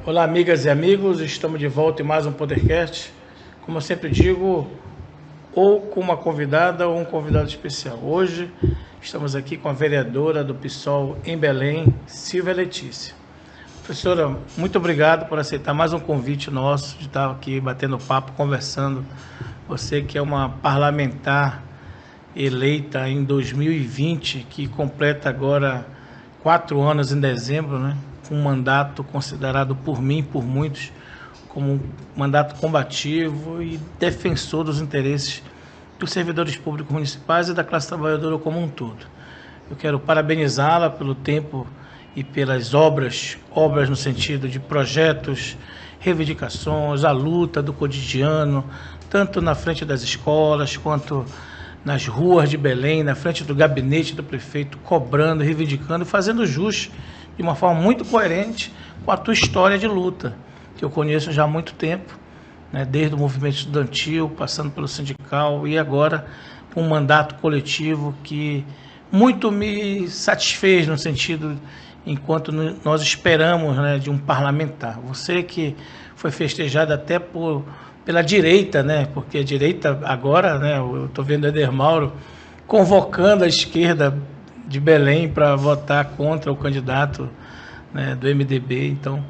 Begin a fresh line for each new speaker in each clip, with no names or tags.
Olá, amigas e amigos, estamos de volta em mais um podcast. Como eu sempre digo, ou com uma convidada ou um convidado especial. Hoje estamos aqui com a vereadora do PSOL em Belém, Silvia Letícia. Professora, muito obrigado por aceitar mais um convite nosso de estar aqui batendo papo, conversando. Você que é uma parlamentar eleita em 2020, que completa agora 4 anos em dezembro, né? Um mandato considerado por mim e por muitos como um mandato combativo e defensor dos interesses dos servidores públicos municipais e da classe trabalhadora como um todo. Eu quero parabenizá-la pelo tempo e pelas obras no sentido de projetos, reivindicações, a luta do cotidiano, tanto na frente das escolas quanto nas ruas de Belém, na frente do gabinete do prefeito, cobrando, reivindicando e fazendo jus de uma forma muito coerente com a tua história de luta, que eu conheço já há muito tempo, né, desde o movimento estudantil, passando pelo sindical e agora com um mandato coletivo que muito me satisfez no sentido, enquanto nós esperamos, né, de um parlamentar. Você que foi festejado até pela direita, né, porque a direita agora, né, eu estou vendo o Eder Mauro convocando a esquerda de Belém para votar contra o candidato, né, do MDB. Então,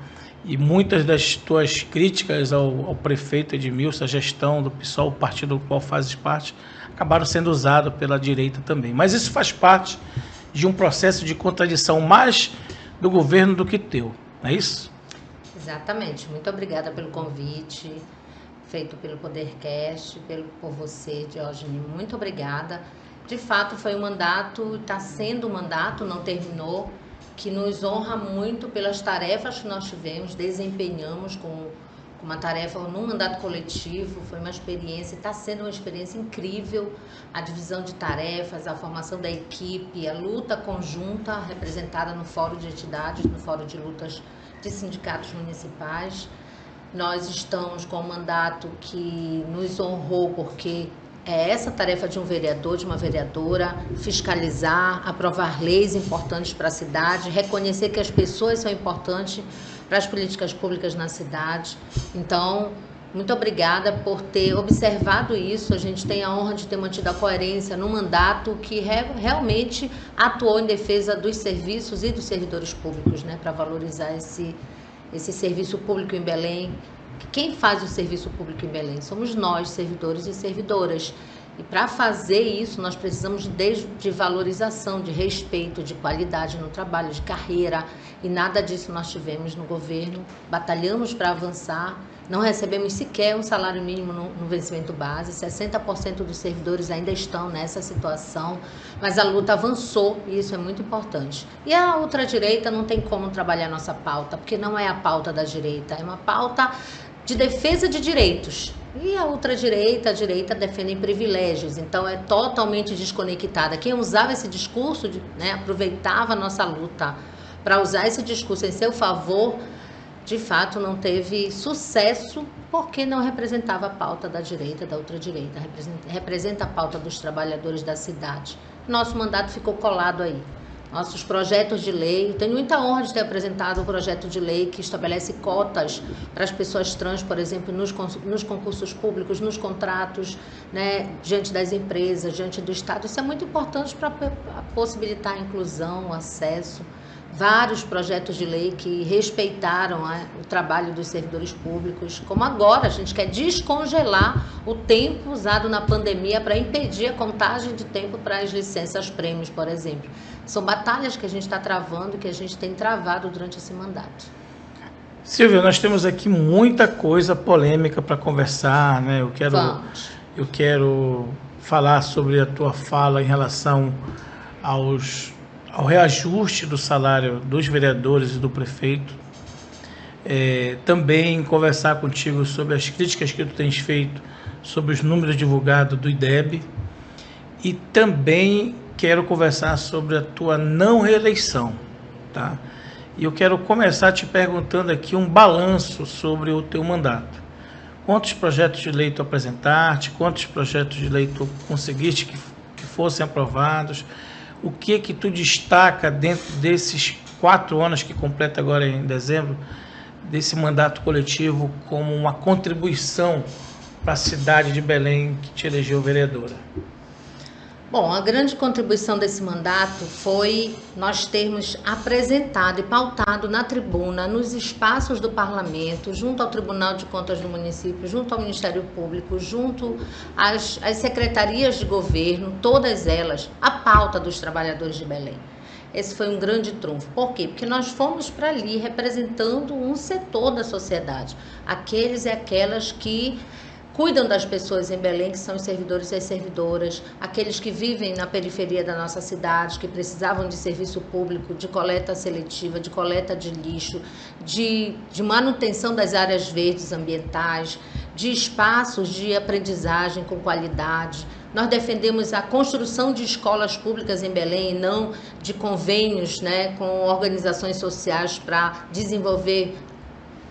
e muitas das tuas críticas ao prefeito Edmilson, a gestão do PSOL, o partido do qual fazes parte, acabaram sendo usadas pela direita também. Mas isso faz parte de um processo de contradição mais do governo do que teu, não é isso?
Exatamente. Muito obrigada pelo convite feito pelo Podercast, por você, Diógenes. Muito obrigada. De fato, foi um mandato, está sendo um mandato, não terminou, que nos honra muito pelas tarefas que nós tivemos, desempenhamos com uma tarefa num mandato coletivo. Foi uma experiência, está sendo uma experiência incrível, a divisão de tarefas, a formação da equipe, a luta conjunta representada no Fórum de Entidades, no Fórum de Lutas de Sindicatos Municipais. Nós estamos com um mandato que nos honrou porque é essa tarefa de um vereador, de uma vereadora, fiscalizar, aprovar leis importantes para a cidade, reconhecer que as pessoas são importantes para as políticas públicas na cidade. Então, muito obrigada por ter observado isso. A gente tem a honra de ter mantido a coerência no mandato que realmente atuou em defesa dos serviços e dos servidores públicos, né, para valorizar esse serviço público em Belém. Quem faz o serviço público em Belém? Somos nós, servidores e servidoras. E para fazer isso, nós precisamos de valorização, de respeito, de qualidade no trabalho, de carreira. E nada disso nós tivemos no governo. Batalhamos para avançar. Não recebemos sequer um salário mínimo no vencimento base. 60% dos servidores ainda estão nessa situação. Mas a luta avançou e isso é muito importante. E a ultradireita não tem como trabalhar nossa pauta, porque não é a pauta da direita, é uma pauta de defesa de direitos. E a ultradireita, a direita defendem privilégios, então é totalmente desconectada. Quem usava esse discurso, né, aproveitava a nossa luta para usar esse discurso em seu favor, de fato não teve sucesso, porque não representava a pauta da direita, da ultradireita, representa a pauta dos trabalhadores da cidade. Nosso mandato ficou colado aí. Nossos projetos de lei, tenho muita honra de ter apresentado um projeto de lei que estabelece cotas para as pessoas trans, por exemplo, nos concursos públicos, nos contratos, né, diante das empresas, diante do Estado. Isso é muito importante para possibilitar a inclusão, o acesso. Vários projetos de lei que respeitaram o trabalho dos servidores públicos, como agora a gente quer descongelar o tempo usado na pandemia para impedir a contagem de tempo para as licenças prêmios, por exemplo. São batalhas que a gente está travando, que a gente tem travado durante esse mandato.
Silvia, nós temos aqui muita coisa polêmica para conversar, né? Eu quero falar sobre a tua fala em relação ao reajuste do salário dos vereadores e do prefeito. Também conversar contigo sobre as críticas que tu tens feito sobre os números divulgados do IDEB. E também quero conversar sobre a tua não reeleição, tá? E eu quero começar te perguntando aqui um balanço sobre o teu mandato. Quantos projetos de lei tu apresentaste? Quantos projetos de lei tu conseguiste que fossem aprovados? O que tu destaca dentro desses 4 anos que completa agora em dezembro, desse mandato coletivo como uma contribuição para a cidade de Belém que te elegeu vereadora?
Bom, a grande contribuição desse mandato foi nós termos apresentado e pautado na tribuna, nos espaços do parlamento, junto ao Tribunal de Contas do município, junto ao Ministério Público, junto às secretarias de governo, todas elas, a pauta dos trabalhadores de Belém. Esse foi um grande trunfo. Por quê? Porque nós fomos para ali representando um setor da sociedade, aqueles e aquelas que cuidam das pessoas em Belém, que são os servidores e as servidoras, aqueles que vivem na periferia da nossa cidade, que precisavam de serviço público, de coleta seletiva, de coleta de lixo, de manutenção das áreas verdes ambientais, de espaços de aprendizagem com qualidade. Nós defendemos a construção de escolas públicas em Belém e não de convênios, né, com organizações sociais para desenvolver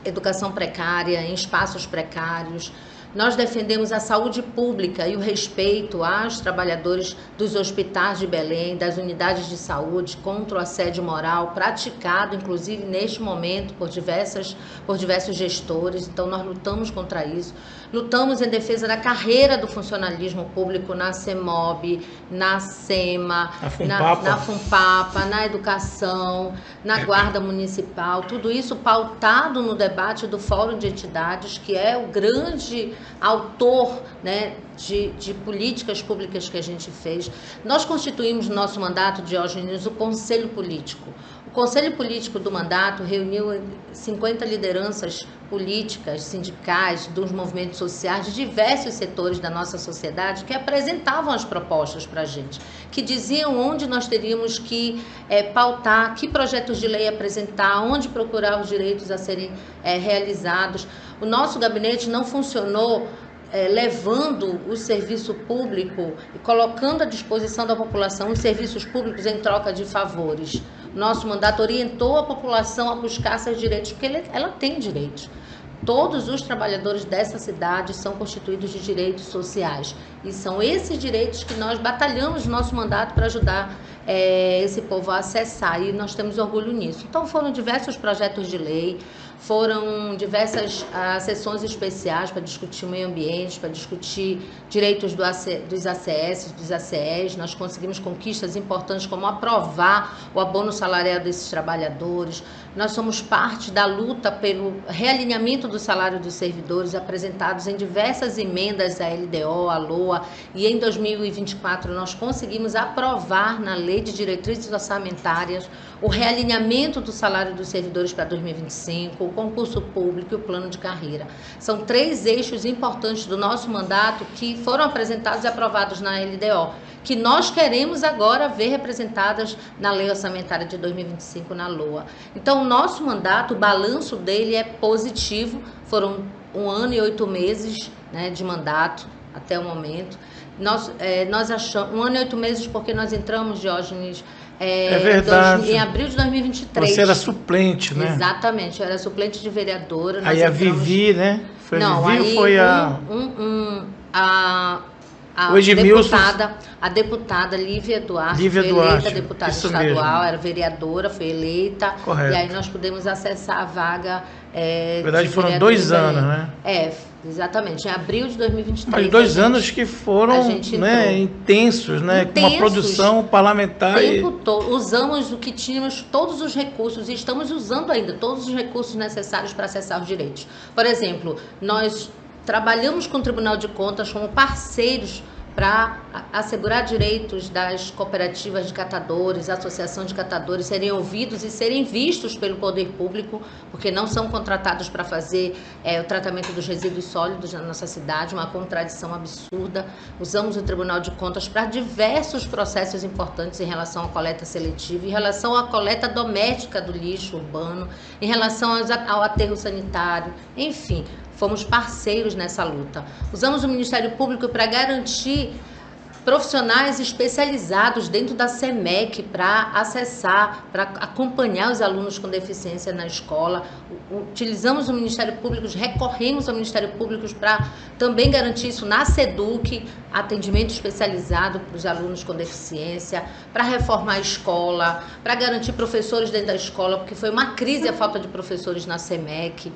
educação precária, em espaços precários. Nós defendemos a saúde pública e o respeito aos trabalhadores dos hospitais de Belém, das unidades de saúde, contra o assédio moral praticado, inclusive neste momento, por diversos gestores. Então, nós lutamos contra isso. Lutamos em defesa da carreira do funcionalismo público na CEMOB, na SEMA, na FUNPAPA, na educação, na Guarda Municipal. Tudo isso pautado no debate do Fórum de Entidades, que é o grande autor, né, de políticas públicas que a gente fez. Nós constituímos no nosso mandato, Diógenes, o Conselho Político. O Conselho Político do mandato reuniu 50 lideranças políticas, sindicais, dos movimentos sociais, de diversos setores da nossa sociedade, que apresentavam as propostas para a gente, que diziam onde nós teríamos que pautar, que projetos de lei apresentar, onde procurar os direitos a serem realizados. O nosso gabinete não funcionou levando o serviço público e colocando à disposição da população os serviços públicos em troca de favores. Nosso mandato orientou a população a buscar seus direitos, porque ela tem direitos. Todos os trabalhadores dessa cidade são constituídos de direitos sociais. E são esses direitos que nós batalhamos no nosso mandato para ajudar esse povo a acessar. E nós temos orgulho nisso. Então foram diversos projetos de lei, foram diversas sessões especiais para discutir o meio ambiente, para discutir direitos dos ACS, dos ACEs. Nós conseguimos conquistas importantes como aprovar o abono salarial desses trabalhadores. Nós somos parte da luta pelo realinhamento do salário dos servidores, apresentados em diversas emendas à LDO, à LOA, e em 2024 nós conseguimos aprovar na Lei de Diretrizes Orçamentárias o realinhamento do salário dos servidores para 2025, o concurso público e o plano de carreira. São 3 eixos importantes do nosso mandato que foram apresentados e aprovados na LDO, que nós queremos agora ver representadas na Lei Orçamentária de 2025, na LOA. Então, o nosso mandato, o balanço dele é positivo. Foram 1 ano e 8 meses, né, de mandato até o momento. Nós achamos 1 ano e 8 meses porque nós entramos, Diógenes,
verdade.
Em abril de 2023.
Você era suplente, né?
Exatamente, eu era suplente de vereadora.
Aí a Vivi, né? Foi a Vivi ou foi
a deputada Lívia Duarte, foi eleita deputada estadual, mesmo. Era vereadora, foi eleita.
Correto.
E aí nós pudemos acessar a vaga.
Na verdade, foram 2 anos, né?
Exatamente, em abril de 2023.
Mas 2 anos que foram, né, intensos, né? Com uma produção parlamentar.
Usamos o que tínhamos, todos os recursos, e estamos usando ainda todos os recursos necessários para acessar os direitos. Por exemplo, nós trabalhamos com o Tribunal de Contas como parceiros para assegurar direitos das cooperativas de catadores, associação de catadores, serem ouvidos e serem vistos pelo poder público, porque não são contratados para fazer o tratamento dos resíduos sólidos na nossa cidade, uma contradição absurda. Usamos o Tribunal de Contas para diversos processos importantes em relação à coleta seletiva, em relação à coleta doméstica do lixo urbano, em relação ao aterro sanitário, enfim. Fomos parceiros nessa luta. Usamos o Ministério Público para garantir profissionais especializados dentro da SEMEC para acessar, para acompanhar os alunos com deficiência na escola. Utilizamos o Ministério Público, recorremos ao Ministério Público para também garantir isso na SEDUC, atendimento especializado para os alunos com deficiência, para reformar a escola, para garantir professores dentro da escola, porque foi uma crise a falta de professores na SEMEC.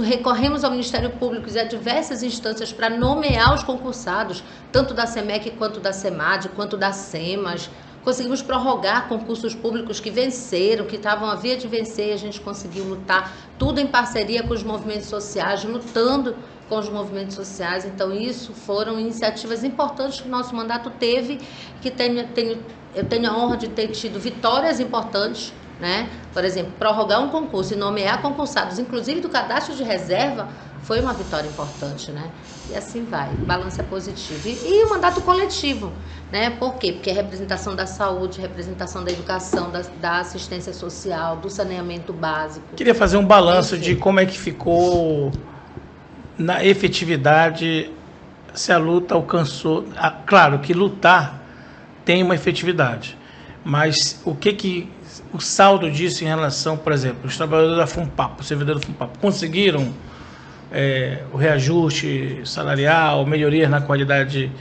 Recorremos ao Ministério Público e a diversas instâncias para nomear os concursados, tanto da SEMEC quanto da SEMAD, quanto da SEMAS. Conseguimos prorrogar concursos públicos que venceram, que estavam à via de vencer, e a gente conseguiu lutar, tudo em parceria com os movimentos sociais, lutando com os movimentos sociais. Então, isso foram iniciativas importantes que o nosso mandato teve, que eu tenho a honra de ter tido vitórias importantes, né? Por exemplo, prorrogar um concurso e nomear concursados, inclusive do cadastro de reserva, foi uma vitória importante, né? E assim vai, o balanço é positivo. E o mandato coletivo, né? Por quê? Porque é representação da saúde, representação da educação, da assistência social, do saneamento básico.
Queria fazer um balanço de como é que ficou na efetividade, se a luta alcançou. Claro que lutar tem uma efetividade, mas o saldo disso em relação, por exemplo, os trabalhadores da FUNPAP, os servidores da FUNPAP, conseguiram o reajuste salarial, melhorias na qualidade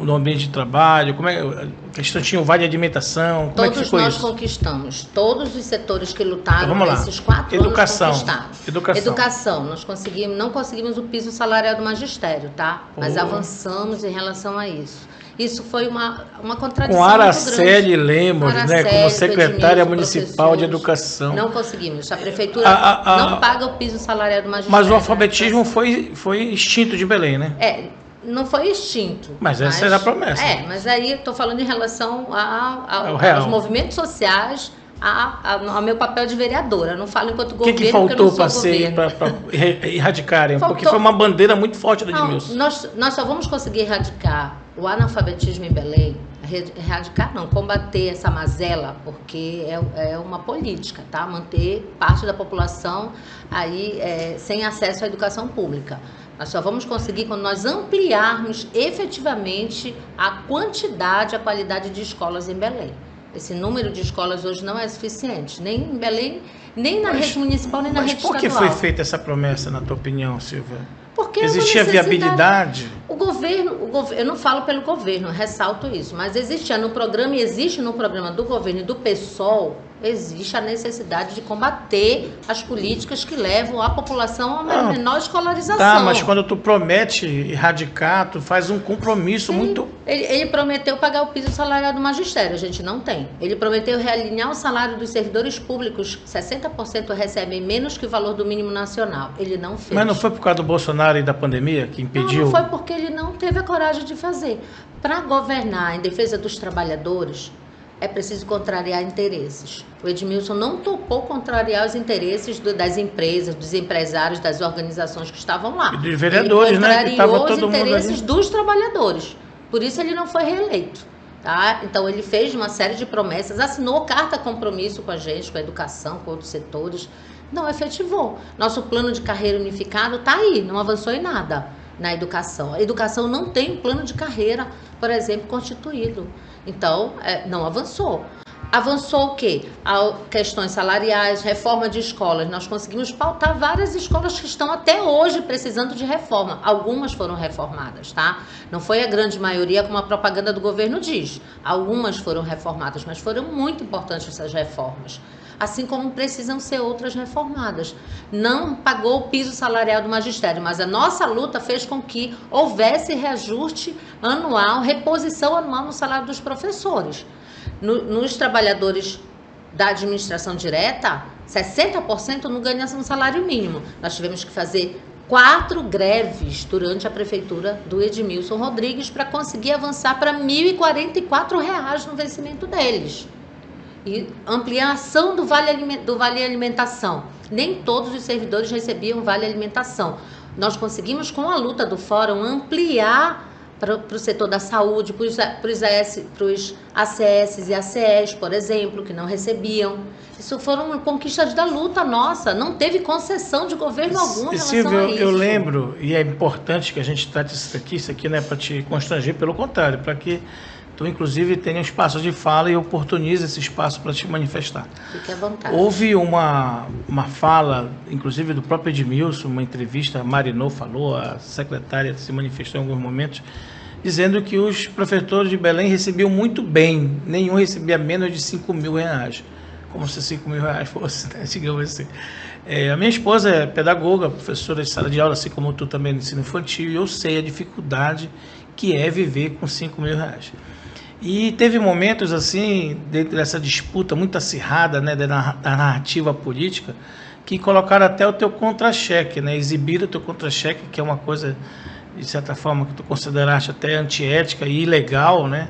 no ambiente de trabalho? Como é a questão? Tinha o vale de alimentação? Como é que ficou isso?
Todos nós conquistamos, todos os setores que lutaram nesses 4
Educação.
anos conquistaram. Educação, não conseguimos o piso salarial do magistério, tá? Mas avançamos em relação a isso. Isso foi uma contradição.
Com Araceli Lemos, né, como secretária municipal de educação.
Não conseguimos. A prefeitura não paga o piso salarial do magistério.
Mas o alfabetismo foi extinto de Belém, né?
Não foi extinto.
Mas essa era a promessa.
Mas aí estou falando em relação aos movimentos sociais, ao meu papel de vereadora. Eu não falo enquanto governo,
que faltou para erradicarem? Porque foi uma bandeira muito forte do Edmilson.
Nós só vamos conseguir erradicar o analfabetismo em Belém, combater essa mazela, porque é uma política, tá? Manter parte da população aí sem acesso à educação pública. Nós só vamos conseguir quando nós ampliarmos efetivamente a quantidade, a qualidade de escolas em Belém. Esse número de escolas hoje não é suficiente, nem em Belém, nem na rede municipal, nem na rede estadual.
Mas por que foi feita essa promessa, na tua opinião, Silvia?
Porque
existia viabilidade?
O governo, eu não falo pelo governo, ressalto isso, mas existe no programa do governo e do PSOL, existe a necessidade de combater as políticas que levam a população a uma menor escolarização.
Tá, mas quando tu promete erradicar, tu faz um compromisso. Sim, muito...
Ele prometeu pagar o piso salarial do magistério, a gente não tem. Ele prometeu realinhar o salário dos servidores públicos, 60% recebem menos que o valor do mínimo nacional. Ele não fez.
Mas não foi por causa do Bolsonaro e da pandemia que impediu?
Não foi porque ele não teve a coragem de fazer. Para governar em defesa dos trabalhadores, é preciso contrariar interesses. O Edmilson não topou contrariar os interesses das empresas, dos empresários, das organizações que estavam lá.
E dos vereadores, né?
Ele contrariou os interesses dos trabalhadores. Por isso ele não foi reeleito. Tá? Então ele fez uma série de promessas, assinou carta compromisso com a gente, com a educação, com outros setores. Não efetivou. Nosso plano de carreira unificado está aí, não avançou em nada na educação. A educação não tem um plano de carreira, por exemplo, constituído. Então, não avançou. Avançou o quê? Questões salariais, reforma de escolas. Nós conseguimos pautar várias escolas que estão até hoje precisando de reforma. Algumas foram reformadas, tá? Não foi a grande maioria, como a propaganda do governo diz. Algumas foram reformadas, mas foram muito importantes essas reformas. Assim como precisam ser outras reformadas. Não pagou o piso salarial do magistério, mas a nossa luta fez com que houvesse reajuste anual, reposição anual no salário dos professores. Nos trabalhadores da administração direta, 60% não ganham um salário mínimo. Nós tivemos que fazer 4 greves durante a prefeitura do Edmilson Rodrigues para conseguir avançar para R$ 1.044 no vencimento deles. E ampliação do vale alimentação. Nem todos os servidores recebiam vale alimentação. Nós conseguimos, com a luta do fórum, ampliar para o setor da saúde, para os ACS e ACEs, por exemplo, que não recebiam. Isso foram conquistas da luta nossa, não teve concessão de governo algum em relação
Silvia,
a isso.
eu lembro, e é importante que a gente trate isso aqui não é para te constranger, pelo contrário, para que tu, inclusive, tenha um espaço de fala e oportunize esse espaço para te manifestar.
Fique à vontade.
Houve uma fala, inclusive, do próprio Edmilson, uma entrevista, a Marinô falou, a secretária se manifestou em alguns momentos, dizendo que os professores de Belém recebiam muito bem, nenhum recebia menos de R$5.000, como se R$5.000 fosse, né, digamos assim. A minha esposa é pedagoga, professora de sala de aula, assim como tu também no ensino infantil, e eu sei a dificuldade que é viver com R$5.000. E teve momentos assim, dentro dessa disputa muito acirrada, né, da narrativa política, que colocaram até o teu contra-cheque, né, exibiram o teu contra-cheque, que é uma coisa, de certa forma, que tu consideraste até antiética e ilegal, né,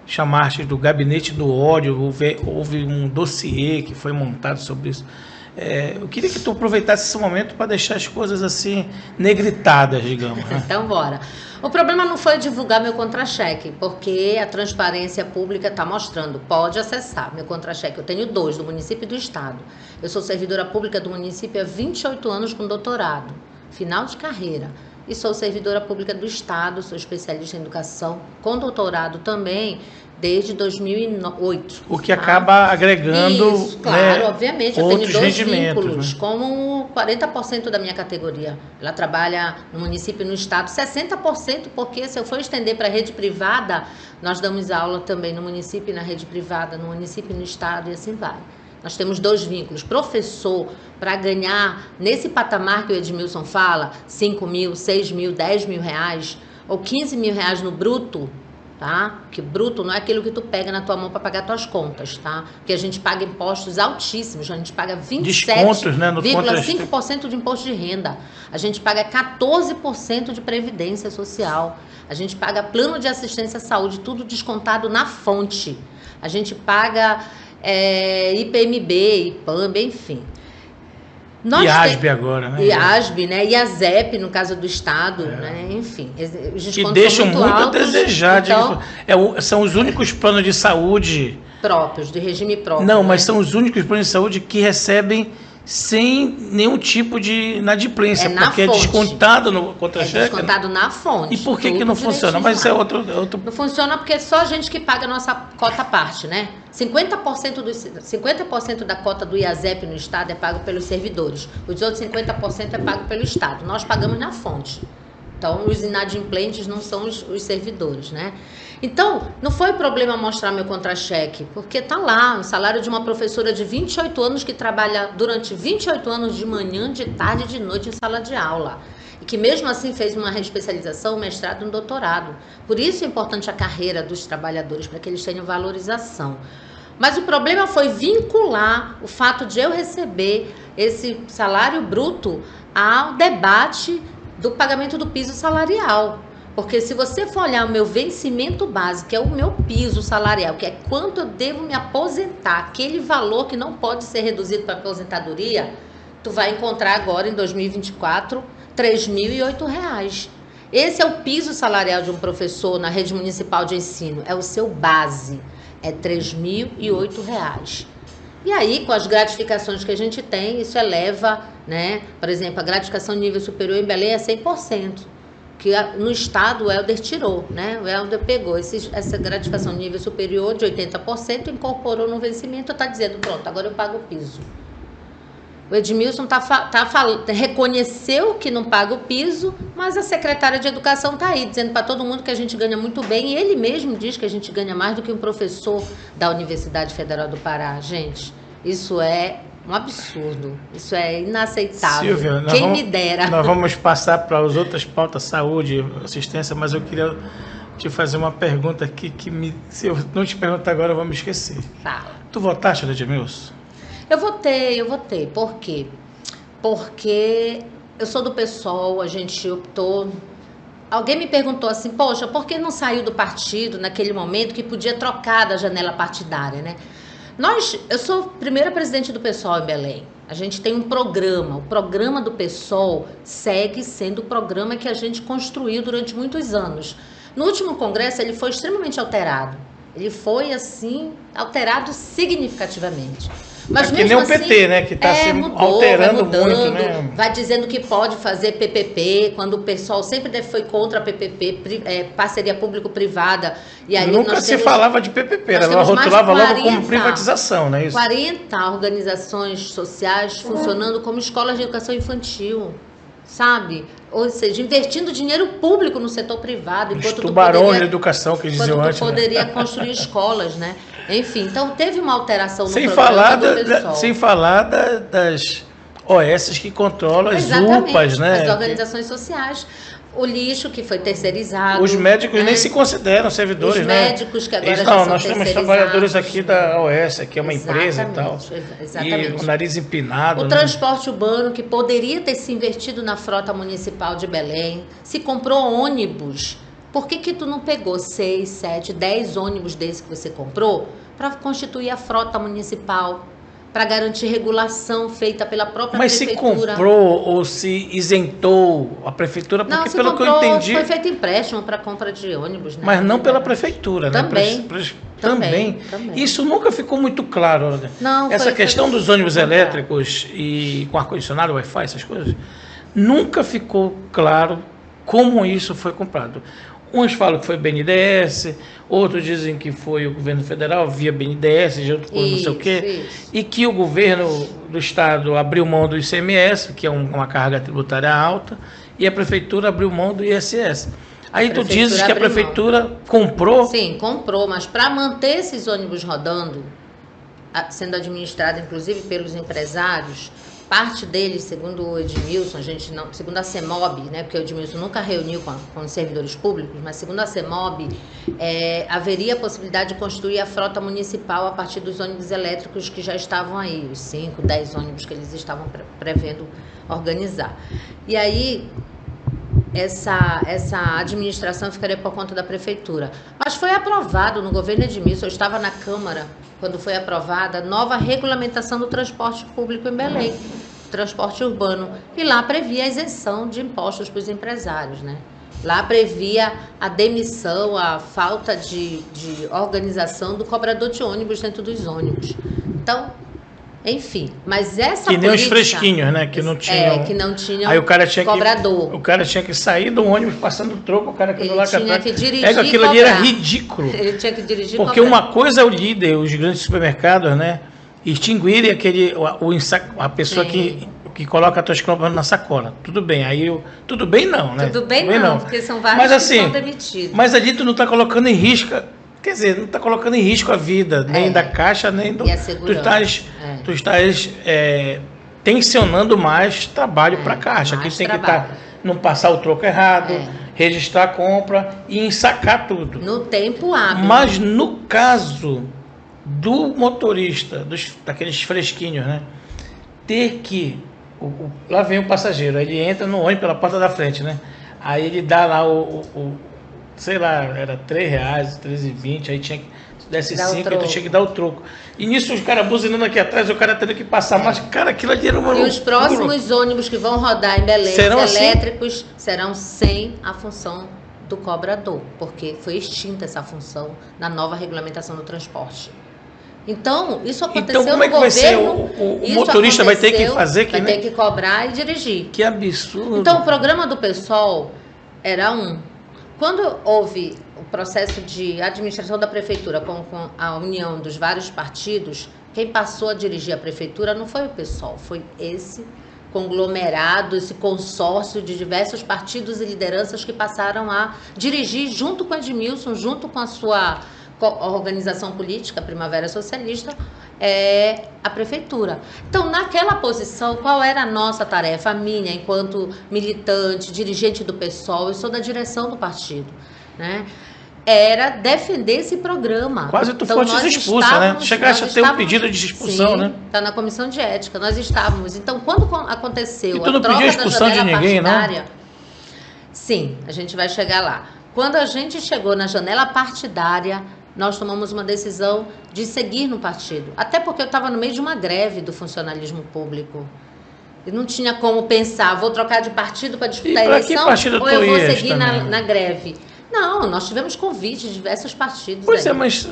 chamaste do gabinete do ódio, houve um dossiê que foi montado sobre isso. Eu queria que tu aproveitasse esse momento para deixar as coisas assim negritadas, digamos. Né?
Então, bora. O problema não foi divulgar meu contra-cheque, porque a transparência pública está mostrando. Pode acessar meu contra-cheque. Eu tenho 2, do município e do estado. Eu sou servidora pública do município há 28 anos com doutorado, final de carreira. E sou servidora pública do estado, sou especialista em educação, com doutorado também, desde 2008.
O que acaba agregando,
isso, claro,
né,
obviamente. Eu
outros
tenho 2
rendimentos,
vínculos,
né?
como 40% da minha categoria. Ela trabalha no município e no estado, 60%, porque se eu for estender para a rede privada, nós damos aula também no município e na rede privada, no município e no estado, e assim vai. Nós temos 2 vínculos. Professor, para ganhar nesse patamar que o Edmilson fala, 5 mil, 6 mil, 10 mil reais, ou 15 mil reais no bruto, tá? Que bruto não é aquilo que tu pega na tua mão para pagar tuas contas, tá? Porque a gente paga impostos altíssimos, a gente paga 27,5% de imposto de renda, a gente paga 14% de previdência social, a gente paga plano de assistência à saúde, tudo descontado na fonte, a gente paga IPMB, IPAMB, enfim.
IASB agora, né?
IASB, né? E a ZEP, no caso do Estado, né? Enfim.
Que deixam muito a desejar. Então, são os únicos planos de saúde...
próprios, de regime próprio.
Não, mas são os únicos planos de saúde que recebem sem nenhum tipo de inadimplência, porque
fonte.
É descontado no contra-cheque.
É descontado na fonte.
E por que não funciona? Mas isso é outro...
Não funciona porque é só a gente que paga a nossa cota à parte, né? 50% da cota do IASEP no Estado é pago pelos servidores. Os outros 50% é pago pelo Estado. Nós pagamos na fonte. Então, os inadimplentes não são os servidores, né? Então, não foi problema mostrar meu contra-cheque, porque tá lá, o salário de uma professora de 28 anos que trabalha durante 28 anos de manhã, de tarde e de noite em sala de aula. E que mesmo assim fez uma reespecialização, um mestrado e um doutorado. Por isso é importante a carreira dos trabalhadores, para que eles tenham valorização. Mas o problema foi vincular o fato de eu receber esse salário bruto ao debate do pagamento do piso salarial. Porque se você for olhar o meu vencimento base, que é o meu piso salarial, que é quanto eu devo me aposentar, aquele valor que não pode ser reduzido para aposentadoria, tu vai encontrar agora em 2024 R$ 3.008. Esse é o piso salarial de um professor na rede municipal de ensino, é o seu base, é R$ 3.008. E aí, com as gratificações que a gente tem, isso eleva, né? Por exemplo, a gratificação nível superior em Belém é 100%. Que no estado o Helder tirou, né? O Helder pegou essa gratificação nível superior de 80%, incorporou no vencimento e está dizendo, pronto, agora eu pago o piso. O Edmilson reconheceu que não paga o piso, mas a secretária de Educação está aí, dizendo para todo mundo que a gente ganha muito bem, e ele mesmo diz que a gente ganha mais do que um professor da Universidade Federal do Pará. Gente, isso é um absurdo, isso é inaceitável.
Silvia, me dera. Nós vamos passar para as outras pautas, saúde, assistência, mas eu queria te fazer uma pergunta aqui se eu não te perguntar agora, eu vou me esquecer.
Fala.
Tu votaste, Edmilson?
Eu votei. Por quê? Porque eu sou do PSOL, a gente optou... Alguém me perguntou assim, poxa, por que não saiu do partido naquele momento que podia trocar da janela partidária, né? Eu sou a primeira presidente do PSOL em Belém. A gente tem um programa. O programa do PSOL segue sendo o programa que a gente construiu durante muitos anos. No último congresso, ele foi extremamente alterado. Ele foi, assim, alterado significativamente. Mas
é que nem o PT, né? Que está se alterando muito, né?
Vai dizendo que pode fazer PPP, quando o pessoal sempre foi contra a PPP, parceria público-privada. E aí
nunca se falava de PPP, ela rotulava logo como privatização, não é isso?
40 organizações sociais funcionando como escolas de educação infantil, sabe? Ou seja, investindo dinheiro público no setor privado.
Os tubarões de educação que diziam antes.
Quando poderia construir escolas, né? Enfim, então teve uma alteração no
programa do PSOL. Sem falar das OS que controlam as UPAs, né?
As organizações sociais. O lixo que foi terceirizado.
Os médicos nem se consideram servidores, né?
Os médicos que agora já são
nós temos trabalhadores aqui da OS, que é uma empresa e tal.
Exatamente.
E o nariz empinado.
O transporte urbano, que poderia ter se investido na frota municipal de Belém, se comprou ônibus. Por que tu não pegou 6, 7, 10 ônibus desses que você comprou para constituir a frota municipal, para garantir regulação feita pela própria prefeitura?
Mas se comprou ou se isentou a prefeitura? Porque, não, pelo comprou, que eu entendi...
foi feito empréstimo para compra de ônibus. Né?
Mas não pela prefeitura,
também,
né? Também. Isso nunca ficou muito claro. Né?
Não,
essa questão dos ônibus elétricos e com ar-condicionado, Wi-Fi, essas coisas, nunca ficou claro como isso foi comprado. Uns falam que foi BNDES, outros dizem que foi o governo federal via BNDES, junto com não sei o quê, e que o governo do estado abriu mão do ICMS, que é uma carga tributária alta, e a prefeitura abriu mão do ISS. Aí tu dizes que a prefeitura comprou?
Sim, comprou, mas para manter esses ônibus rodando, sendo administrado inclusive pelos empresários, parte deles, segundo o Edmilson, segundo a CEMOB, né, porque o Edmilson nunca reuniu com os servidores públicos, mas segundo a CEMOB, haveria a possibilidade de construir a frota municipal a partir dos ônibus elétricos que já estavam aí, os 5, 10 ônibus que eles estavam prevendo organizar. E aí, essa administração ficaria por conta da prefeitura. Mas foi aprovado no governo Edmilson, eu estava na Câmara, quando foi aprovada a nova regulamentação do transporte público em Belém, transporte urbano, e lá previa a isenção de impostos para os empresários, né? Lá previa a demissão, a falta de organização do cobrador de ônibus dentro dos ônibus. Então, enfim, mas essa
política... Que nem os fresquinhos, né? Que não tinham...
que não tinham
aí o cara tinha
cobrador.
O cara tinha que sair do ônibus passando o troco, o cara que do lado
tinha que dirigir
e aquilo ali era ridículo.
Ele tinha que dirigir
porque uma coisa é o líder, os grandes supermercados, né? Extinguirem a pessoa que coloca as tuas compras na sacola. Tudo bem, tudo bem não, né?
Tudo bem não, porque são vários que são demitidos.
Mas ali tu não está colocando em risco... Quer dizer, não está colocando em risco a vida, nem da Caixa, nem do...
E a segurança.
Tu estás tensionando mais trabalho para a Caixa. Que tem que não passar o troco errado, registrar a compra e ensacar tudo.
No tempo hábil.
Mas no caso do motorista, daqueles fresquinhos, né? Ter que... lá vem o passageiro, ele entra no ônibus pela porta da frente, né? Aí ele dá lá sei lá, era R$3, R$3,20, aí tinha que, se desse 5, aí tu tinha que dar o troco. E nisso os caras buzinando aqui atrás, o cara tendo que passar, mas, cara, aquilo ali era uma...
E os próximos ônibus que vão rodar em Belém, elétricos, serão sem a função do cobrador, porque foi extinta essa função na nova regulamentação do transporte. Então, isso aconteceu
como é que
no
vai ser?
governo.
O motorista vai ter que fazer que
vai ter que cobrar e dirigir.
Que absurdo.
Então, o programa do PSOL era Quando houve o processo de administração da prefeitura com a união dos vários partidos, quem passou a dirigir a prefeitura não foi o PSOL, foi esse conglomerado, esse consórcio de diversos partidos e lideranças que passaram a dirigir junto com a Edmilson, junto com a sua organização política, Primavera Socialista, a prefeitura. Então, naquela posição, qual era a nossa tarefa? A minha, enquanto militante, dirigente do PSOL, eu sou da direção do partido, né? Era defender esse programa.
Quase tu foste expulsa, né? Chegaste a ter um pedido de expulsão, né?
Está na comissão de ética, nós estávamos. Então, quando aconteceu
a troca da expulsão de ninguém,
partidária, sim, a gente vai chegar lá. Quando a gente chegou na janela partidária, nós tomamos uma decisão de seguir no partido. Até porque eu estava no meio de uma greve do funcionalismo público. Eu não tinha como pensar, vou trocar de partido para disputar a eleição ou eu vou seguir na greve. Não, Não, nós tivemos convite de diversos partidos.
Pois
aí.
é, mas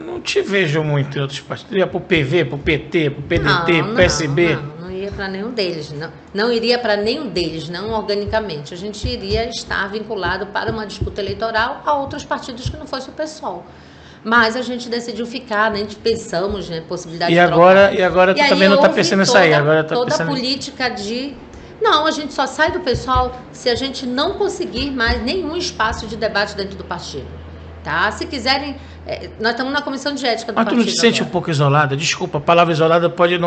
não te vejo muito em outros partidos. Ia pro PV, pro PT, pro PDT, pro PSB.
Não iria para nenhum deles. Não iria para nenhum deles, não organicamente. A gente iria estar vinculado para uma disputa eleitoral a outros partidos que não fosse o PSOL. Mas a gente decidiu ficar, né? A gente pensamos, né, possibilidade de
trocar. E agora tu também não está
houve
pensando em sair. Agora tá
toda
pensando...
a política de... Não, a gente só sai do PSOL se a gente não conseguir mais nenhum espaço de debate dentro do partido. Tá? Se quiserem... nós estamos na comissão de ética do partido.
Mas tu não te sente um pouco isolada? Desculpa, a palavra isolada pode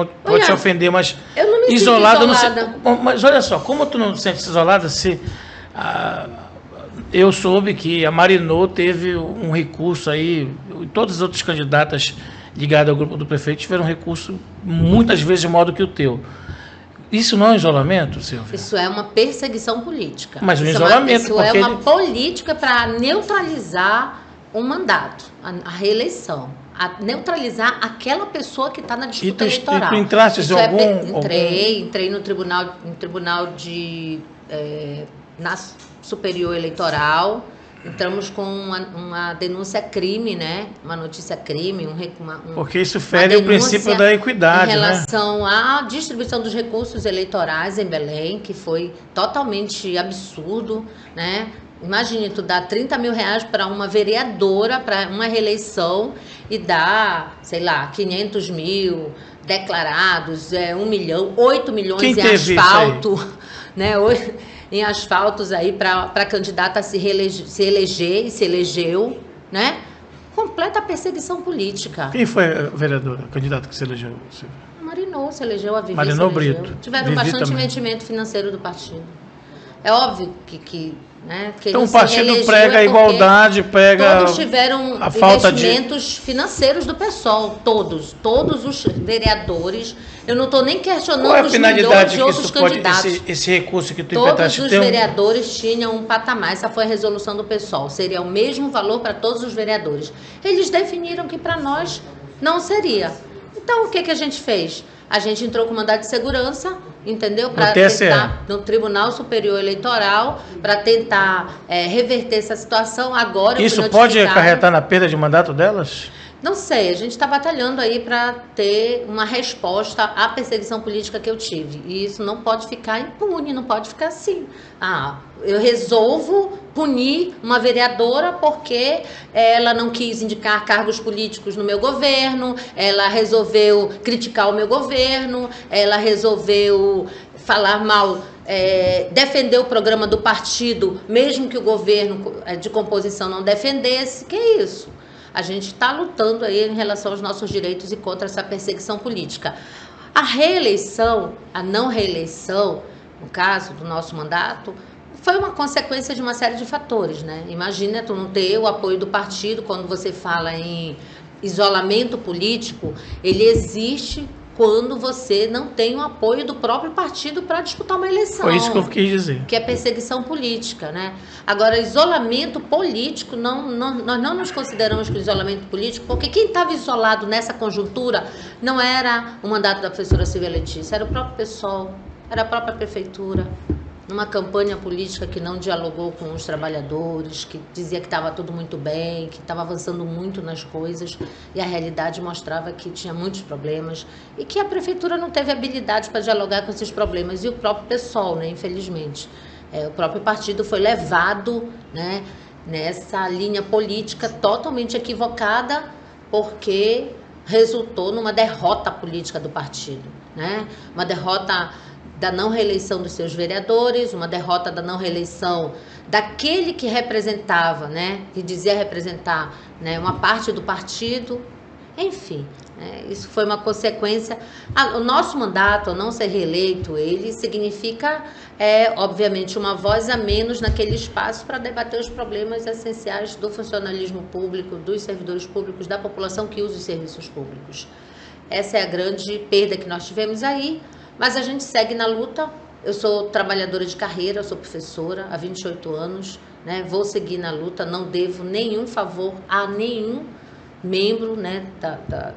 te ofender, mas...
Eu não me
isolada,
sinto isolada.
Não sei, mas olha só, como tu não te sente isolada se... eu soube que a Marinô teve um recurso aí, e todas as outras candidatas ligadas ao grupo do prefeito tiveram um recurso muitas vezes maior do que o teu. Isso não é um isolamento, Silvia?
Isso é uma perseguição política.
Mas um isolamento...
Isso é uma política para neutralizar um mandato, a reeleição. A neutralizar aquela pessoa que está na disputa eleitoral.
E tu entraste em algum...
Entrei no tribunal de... na Superior Eleitoral, entramos com uma denúncia crime, né? Uma notícia crime,
porque isso fere o princípio da equidade,
em relação à distribuição dos recursos eleitorais em Belém, que foi totalmente absurdo, né? Imagine, tu dá 30 mil reais para uma vereadora, para uma reeleição, e dá, sei lá, 500 mil declarados, 1 milhão, 8 milhões em asfalto, né? Em asfaltos aí para a candidata se eleger e se elegeu, né? Completa perseguição política.
Quem foi a vereadora, a candidata que se elegeu?
Marinô se elegeu, a Vivi
Marinô Brito.
Tiveram bastante investimento financeiro do partido. É óbvio que né, que
então o partido prega a igualdade, prega
todos tiveram
a falta
investimentos financeiros do PSOL, todos os vereadores. Eu não estou nem questionando os milhões de outros candidatos.
Esse recurso que tu
todos os vereadores tinham um patamar. Essa foi a resolução do PSOL. Seria o mesmo valor para todos os vereadores. Eles definiram que para nós não seria. Então o que a gente fez? A gente entrou com mandado de segurança, entendeu? Para tentar, no Tribunal Superior Eleitoral, para tentar reverter essa situação. Agora
isso pode acarretar na perda de mandato delas?
Não sei, a gente está batalhando aí para ter uma resposta à perseguição política que eu tive. E isso não pode ficar impune, não pode ficar assim. Eu resolvo punir uma vereadora porque ela não quis indicar cargos políticos no meu governo, ela resolveu criticar o meu governo, ela resolveu falar mal, defender o programa do partido, mesmo que o governo de composição não defendesse. Que é isso? A gente está lutando aí em relação aos nossos direitos e contra essa perseguição política. A reeleição, a não reeleição, no caso do nosso mandato, foi uma consequência de uma série de fatores, né? Imagina tu não ter o apoio do partido. Quando você fala em isolamento político, ele existe quando você não tem o apoio do próprio partido para disputar uma eleição.
Foi isso que eu quis dizer.
Que é perseguição política, né? Agora, isolamento político, nós não nos consideramos que isolamento político, porque quem estava isolado nessa conjuntura não era o mandato da professora Silvia Letícia, era o próprio PSOL, era a própria prefeitura, numa campanha política que não dialogou com os trabalhadores, que dizia que estava tudo muito bem, que estava avançando muito nas coisas, e a realidade mostrava que tinha muitos problemas e que a prefeitura não teve habilidade para dialogar com esses problemas, e o próprio PSOL, né, infelizmente. O próprio partido foi levado, né, nessa linha política totalmente equivocada, porque resultou numa derrota política do partido, né? Uma derrota da não reeleição dos seus vereadores, uma derrota da não reeleição daquele que representava, né, que dizia representar, né, uma parte do partido, enfim, isso foi uma consequência. O nosso mandato, ao não ser reeleito, ele significa, obviamente, uma voz a menos naquele espaço para debater os problemas essenciais do funcionalismo público, dos servidores públicos, da população que usa os serviços públicos. Essa é a grande perda que nós tivemos aí. Mas a gente segue na luta. Eu sou trabalhadora de carreira, sou professora há 28 anos, né? Vou seguir na luta, não devo nenhum favor a nenhum membro, né,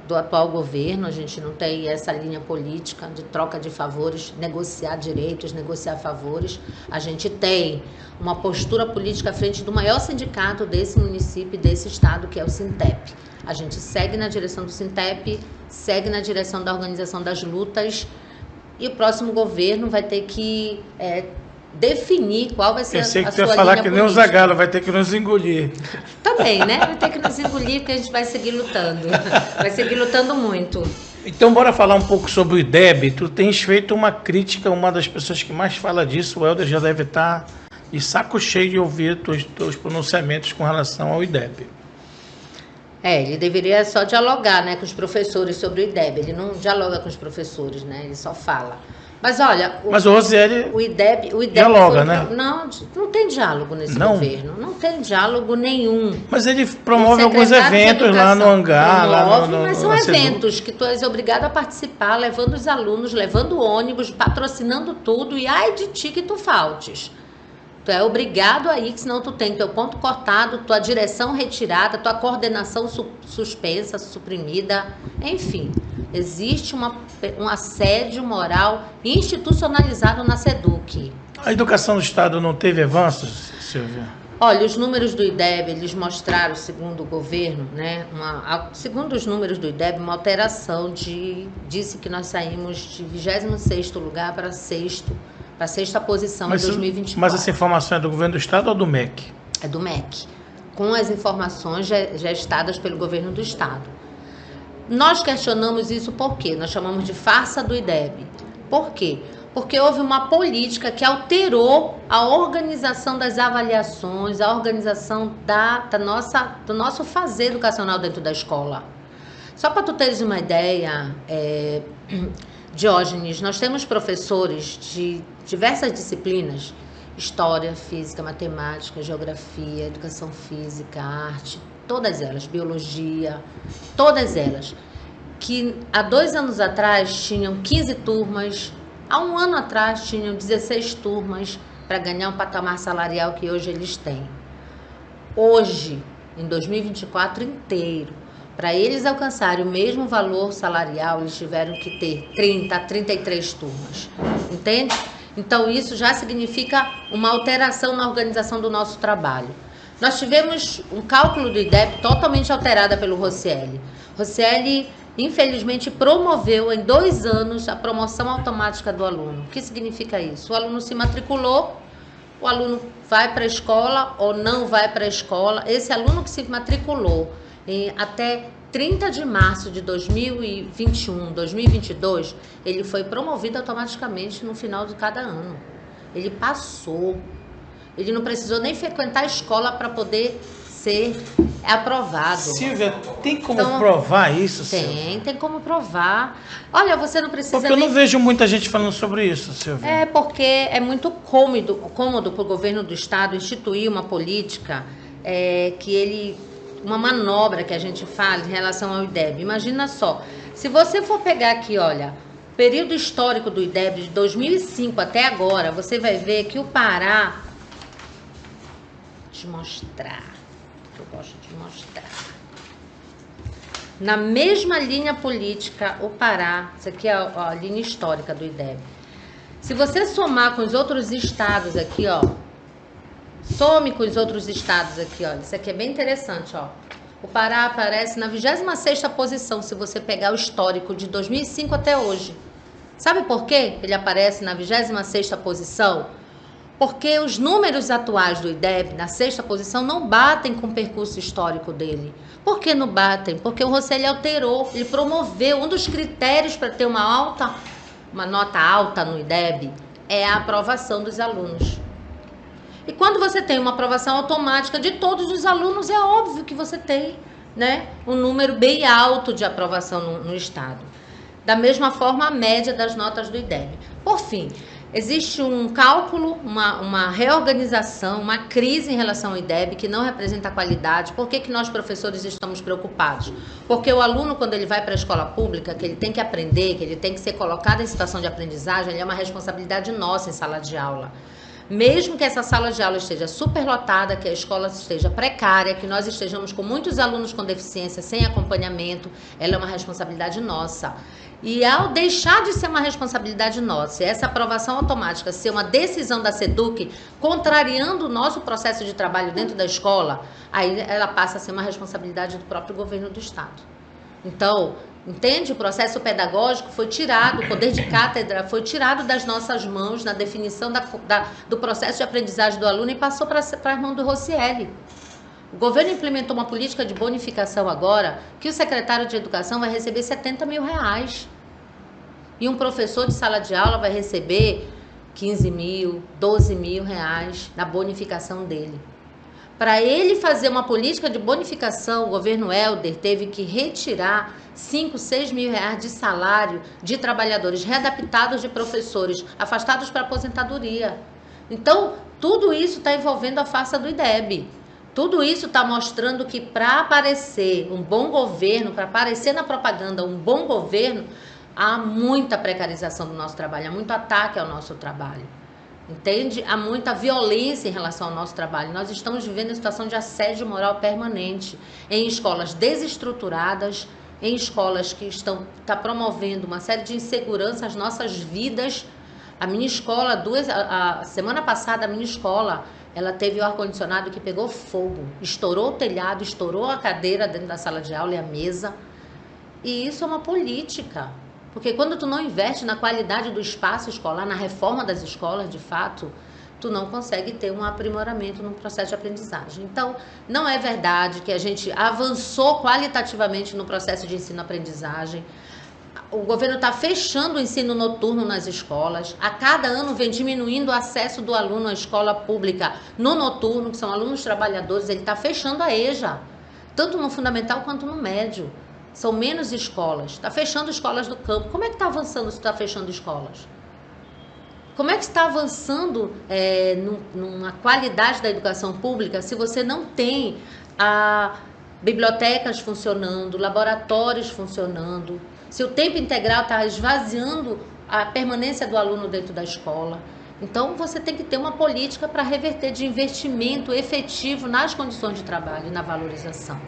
do atual governo. A gente não tem essa linha política de troca de favores, negociar direitos, negociar favores. A gente tem uma postura política à frente do maior sindicato desse município e desse estado, que é o Sintep. A gente segue na direção do Sintep, segue na direção da organização das lutas, e o próximo governo vai ter que definir qual vai ser a sua linha política. Pensei que tu ia falar
que nem o Zagalo, vai ter que nos engolir.
Também, né? Vai ter que nos engolir, porque a gente vai seguir lutando. Vai seguir lutando muito.
Então, bora falar um pouco sobre o IDEB. Tu tens feito uma crítica, uma das pessoas que mais fala disso, o Helder já deve estar de saco cheio de ouvir teus pronunciamentos com relação ao IDEB.
Ele deveria só dialogar, né, com os professores sobre o IDEB. Ele não dialoga com os professores, né? Ele só fala. Mas olha,
o Rosielli
o IDEB
dialoga, né?
Não tem diálogo nesse governo, não tem diálogo nenhum.
Mas ele promove alguns eventos lá no hangar,
mas são eventos que tu és obrigado a participar, levando os alunos, levando o ônibus, patrocinando tudo, e ai de ti que tu faltes. Tu é obrigado a ir, senão tu tem teu ponto cortado, tua direção retirada, tua coordenação suspensa, suprimida, enfim. Existe um assédio moral institucionalizado na SEDUC.
A educação do Estado não teve avanços, Silvia?
Olha, os números do IDEB, eles mostraram, segundo o governo, né, segundo os números do IDEB, uma alteração disse que nós saímos de 26º lugar para a sexta posição em 2024.
Mas essa informação é do governo do Estado ou do MEC?
É do MEC, com as informações gestadas pelo governo do Estado. Nós questionamos isso por quê? Nós chamamos de farsa do IDEB. Por quê? Porque houve uma política que alterou a organização das avaliações, a organização do nosso fazer educacional dentro da escola. Só para tu teres uma ideia, Diógenes, nós temos professores de diversas disciplinas, história, física, matemática, geografia, educação física, arte, todas elas, biologia, todas elas, que há 2 anos atrás tinham 15 turmas, há 1 ano atrás tinham 16 turmas para ganhar um patamar salarial que hoje eles têm. Hoje, em 2024 inteiro, para eles alcançarem o mesmo valor salarial, eles tiveram que ter 30 a 33 turmas, entende? Então isso já significa uma alteração na organização do nosso trabalho. Nós tivemos um cálculo do IDEB totalmente alterada pelo Rosielli. Rosielli, infelizmente, promoveu em 2 anos a promoção automática do aluno. O que significa isso? O aluno se matriculou, o aluno vai para a escola ou não vai para a escola. Esse aluno que se matriculou até 30 de março de 2021, 2022, ele foi promovido automaticamente no final de cada ano. Ele passou. Ele não precisou nem frequentar a escola para poder ser aprovado.
Silvia, tem como provar isso?
Tem como provar. Olha, você não precisa
porque eu não vejo muita gente falando sobre isso, Silvia.
Porque é muito cômodo para o governo do Estado instituir uma política uma manobra que a gente faz em relação ao IDEB. Imagina só, se você for pegar aqui, olha, o período histórico do IDEB de 2005 até agora, você vai ver que o Pará... Deixa eu mostrar, que eu gosto de mostrar. Na mesma linha política, o Pará, isso aqui é a linha histórica do IDEB. Se você somar com os outros estados aqui, ó, some com os outros estados aqui, ó, isso aqui é bem interessante, ó. O Pará aparece na 26ª posição, se você pegar o histórico de 2005 até hoje. Sabe por quê ele aparece na 26ª posição? Porque os números atuais do IDEB, na 6ª posição, não batem com o percurso histórico dele. Por que não batem? Porque o Rosielli alterou, ele promoveu. Um dos critérios para ter uma nota alta no IDEB é a aprovação dos alunos. E quando você tem uma aprovação automática de todos os alunos, é óbvio que você tem, né, um número bem alto de aprovação no Estado. Da mesma forma, a média das notas do IDEB. Por fim, existe um cálculo, uma reorganização, uma crise em relação ao IDEB que não representa a qualidade. Por que nós, professores, estamos preocupados? Porque o aluno, quando ele vai para a escola pública, que ele tem que aprender, que ele tem que ser colocado em situação de aprendizagem, ele é uma responsabilidade nossa em sala de aula. mesmo que essa sala de aula esteja superlotada, que a escola esteja precária, que nós estejamos com muitos alunos com deficiência, sem acompanhamento, ela é uma responsabilidade nossa. E ao deixar de ser uma responsabilidade nossa, essa aprovação automática ser uma decisão da SEDUC, contrariando o nosso processo de trabalho dentro da escola, aí ela passa a ser uma responsabilidade do próprio governo do Estado. Então, entende? O processo pedagógico foi tirado, o poder de cátedra foi tirado das nossas mãos na definição do processo de aprendizagem do aluno e passou para a mão do Rocieli. O governo implementou uma política de bonificação agora, que o secretário de Educação vai receber 70 mil reais. E um professor de sala de aula vai receber 15 mil, 12 mil reais na bonificação dele. Para ele fazer uma política de bonificação, o governo Helder teve que retirar 5, 6 mil reais de salário de trabalhadores readaptados de professores, afastados para aposentadoria. Então, tudo isso está envolvendo a farsa do IDEB. Tudo isso está mostrando que para aparecer um bom governo, para aparecer na propaganda um bom governo, há muita precarização do nosso trabalho, há muito ataque ao nosso trabalho. Entende? Há muita violência em relação ao nosso trabalho. Nós estamos vivendo uma situação de assédio moral permanente em escolas desestruturadas, em escolas que estão promovendo uma série de insegurança às nossas vidas. A minha escola, a semana passada, a minha escola, ela teve o ar-condicionado que pegou fogo, estourou o telhado, estourou a cadeira dentro da sala de aula e a mesa. E isso é uma política. Porque quando tu não investe na qualidade do espaço escolar, na reforma das escolas, de fato, tu não consegue ter um aprimoramento no processo de aprendizagem. Então, não é verdade que a gente avançou qualitativamente no processo de ensino-aprendizagem. O governo está fechando o ensino noturno nas escolas. A cada ano vem diminuindo o acesso do aluno à escola pública no noturno, que são alunos trabalhadores. Ele está fechando a EJA, tanto no fundamental quanto no médio. São menos escolas. Está fechando escolas do campo. Como é que está avançando se está fechando escolas? Como é que está avançando numa qualidade da educação pública se você não tem bibliotecas funcionando, laboratórios funcionando, se o tempo integral está esvaziando a permanência do aluno dentro da escola? Então, você tem que ter uma política para reverter de investimento efetivo nas condições de trabalho e na valorização.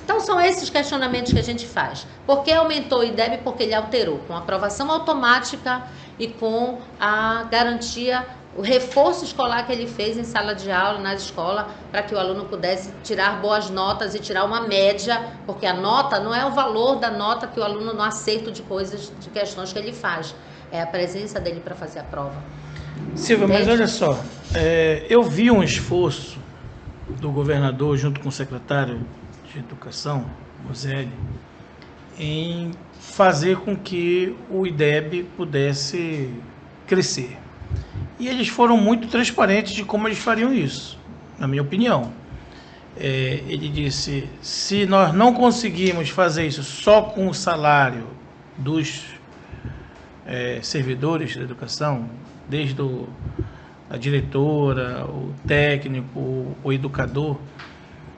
Então, são esses questionamentos que a gente faz. Por que aumentou o IDEB? Porque ele alterou, com aprovação automática e com a garantia, o reforço escolar que ele fez em sala de aula, nas escolas, para que o aluno pudesse tirar boas notas e tirar uma média, porque a nota não é o valor da nota que o aluno no acerto de coisas, de questões que ele faz, é a presença dele para fazer a prova.
Silvia, mas olha só, eu vi um esforço do governador junto com o secretário de Educação, Rocieli, em fazer com que o IDEB pudesse crescer. E eles foram muito transparentes de como eles fariam isso, na minha opinião. Ele disse, se nós não conseguimos fazer isso só com o salário dos servidores da educação, desde a diretora, o técnico, o educador,